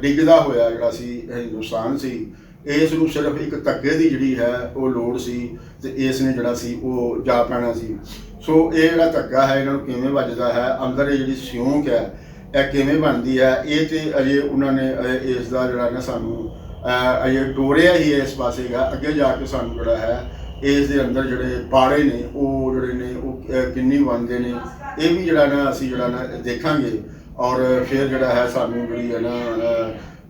A: ਡਿੱਗਦਾ ਹੋਇਆ ਜਿਹੜਾ ਸੀ ਹਿੰਦੁਸਤਾਨ ਸੀ। ਇਸ ਨੂੰ ਸਿਰਫ ਇੱਕ ਧੱਕੇ ਦੀ ਜਿਹੜੀ ਹੈ ਉਹ ਲੋੜ ਸੀ ਤੇ ਇਸ ਨੇ ਜਿਹੜਾ ਸੀ ਉਹ ਜਾ ਪੈਣਾ ਸੀ। ਸੋ ਇਹ ਜਿਹੜਾ ਧੱਕਾ ਹੈ ਇਹਨਾਂ ਨੂੰ ਕਿਵੇਂ ਵੱਜਦਾ ਹੈ, ਅੰਦਰ ਇਹ ਜਿਹੜੀ ਸਿਉਂਕ ਹੈ ਇਹ ਕਿਵੇਂ ਬਣਦੀ ਹੈ, ਇਹ ਤੇ ਅਜੇ ਉਹਨਾਂ ਨੇ ਇਸ ਦਾ ਜਿਹੜਾ ਨਾ ਸਾਨੂੰ ਅਜੇ ਟੋਰਿਆ ਹੀ ਇਸ ਪਾਸੇ ਗਾ। ਅੱਗੇ ਜਾ ਕੇ ਸਾਨੂੰ ਜਿਹੜਾ ਹੈ ਇਸ ਦੇ ਅੰਦਰ ਜਿਹੜੇ ਪਾੜੇ ਨੇ ਉਹ ਜਿਹੜੇ ਨੇ ਉਹ ਕਿੰਨੀ ਬਣਦੇ ਨੇ ਇਹ ਵੀ ਜਿਹੜਾ ਨਾ ਅਸੀਂ ਜਿਹੜਾ ਨਾ ਦੇਖਾਂਗੇ ਔਰ ਫਿਰ ਜਿਹੜਾ ਹੈ ਸਾਨੂੰ ਜਿਹੜੀ ਹੈ ਨਾ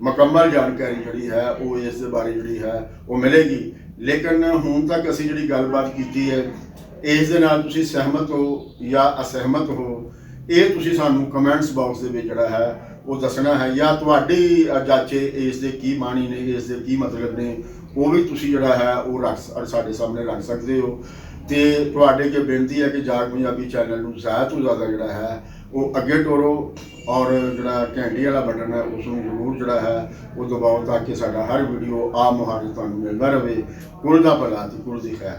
A: ਮੁਕੰਮਲ ਜਾਣਕਾਰੀ ਜਿਹੜੀ ਹੈ ਉਹ ਇਸ ਦੇ ਬਾਰੇ ਜਿਹੜੀ ਹੈ ਉਹ ਮਿਲੇਗੀ। ਲੇਕਿਨ ਹੁਣ ਤੱਕ ਅਸੀਂ ਜਿਹੜੀ ਗੱਲਬਾਤ ਕੀਤੀ ਹੈ ਇਸ ਦੇ ਨਾਲ ਤੁਸੀਂ ਸਹਿਮਤ ਹੋ ਜਾਂ ਅਸਹਿਮਤ ਹੋ ਇਹ ਤੁਸੀਂ ਸਾਨੂੰ ਕਮੈਂਟਸ ਬਾਕਸ ਦੇ ਵਿੱਚ ਜਿਹੜਾ ਹੈ ਉਹ ਦੱਸਣਾ ਹੈ, ਜਾਂ ਤੁਹਾਡੀ ਜਾਚੇ ਇਸ ਦੇ ਕੀ ਮਾਣੀ ਨੇ, ਇਸ ਦੇ ਕੀ ਮਤਲਬ ਨੇ ਉਹ ਵੀ ਤੁਸੀਂ ਜਿਹੜਾ ਹੈ ਉਹ ਸਾਡੇ ਸਾਹਮਣੇ ਰੱਖ ਸਕਦੇ ਹੋ। ਤੇ ਤੁਹਾਡੇ ਅੱਗੇ ਬੇਨਤੀ ਹੈ ਕਿ ਜਾਗ ਪੰਜਾਬੀ ਚੈਨਲ ਨੂੰ ਜ਼ਿਆਦਾ ਤੋਂ ਜ਼ਿਆਦਾ ਜਿਹੜਾ ਹੈ ਉਹ ਅੱਗੇ ਤੋਰੋ ਔਰ ਜਿਹੜਾ ਘੰਟੀ ਵਾਲਾ ਬਟਨ ਹੈ ਉਸ ਨੂੰ ਜ਼ਰੂਰ ਜਿਹੜਾ ਹੈ ਉਹ ਦਬਾਓ ਤਾਂ ਕਿ ਸਾਡਾ ਹਰ ਵੀਡੀਓ ਆਪ ਮੁਹਾਰੇ ਤੁਹਾਨੂੰ ਮਿਲਦਾ ਰਹੇ। ਕੁਲ ਦਾ ਭਲਾ ਤੇ ਕੁਲ ਦੀ ਖੈਰ।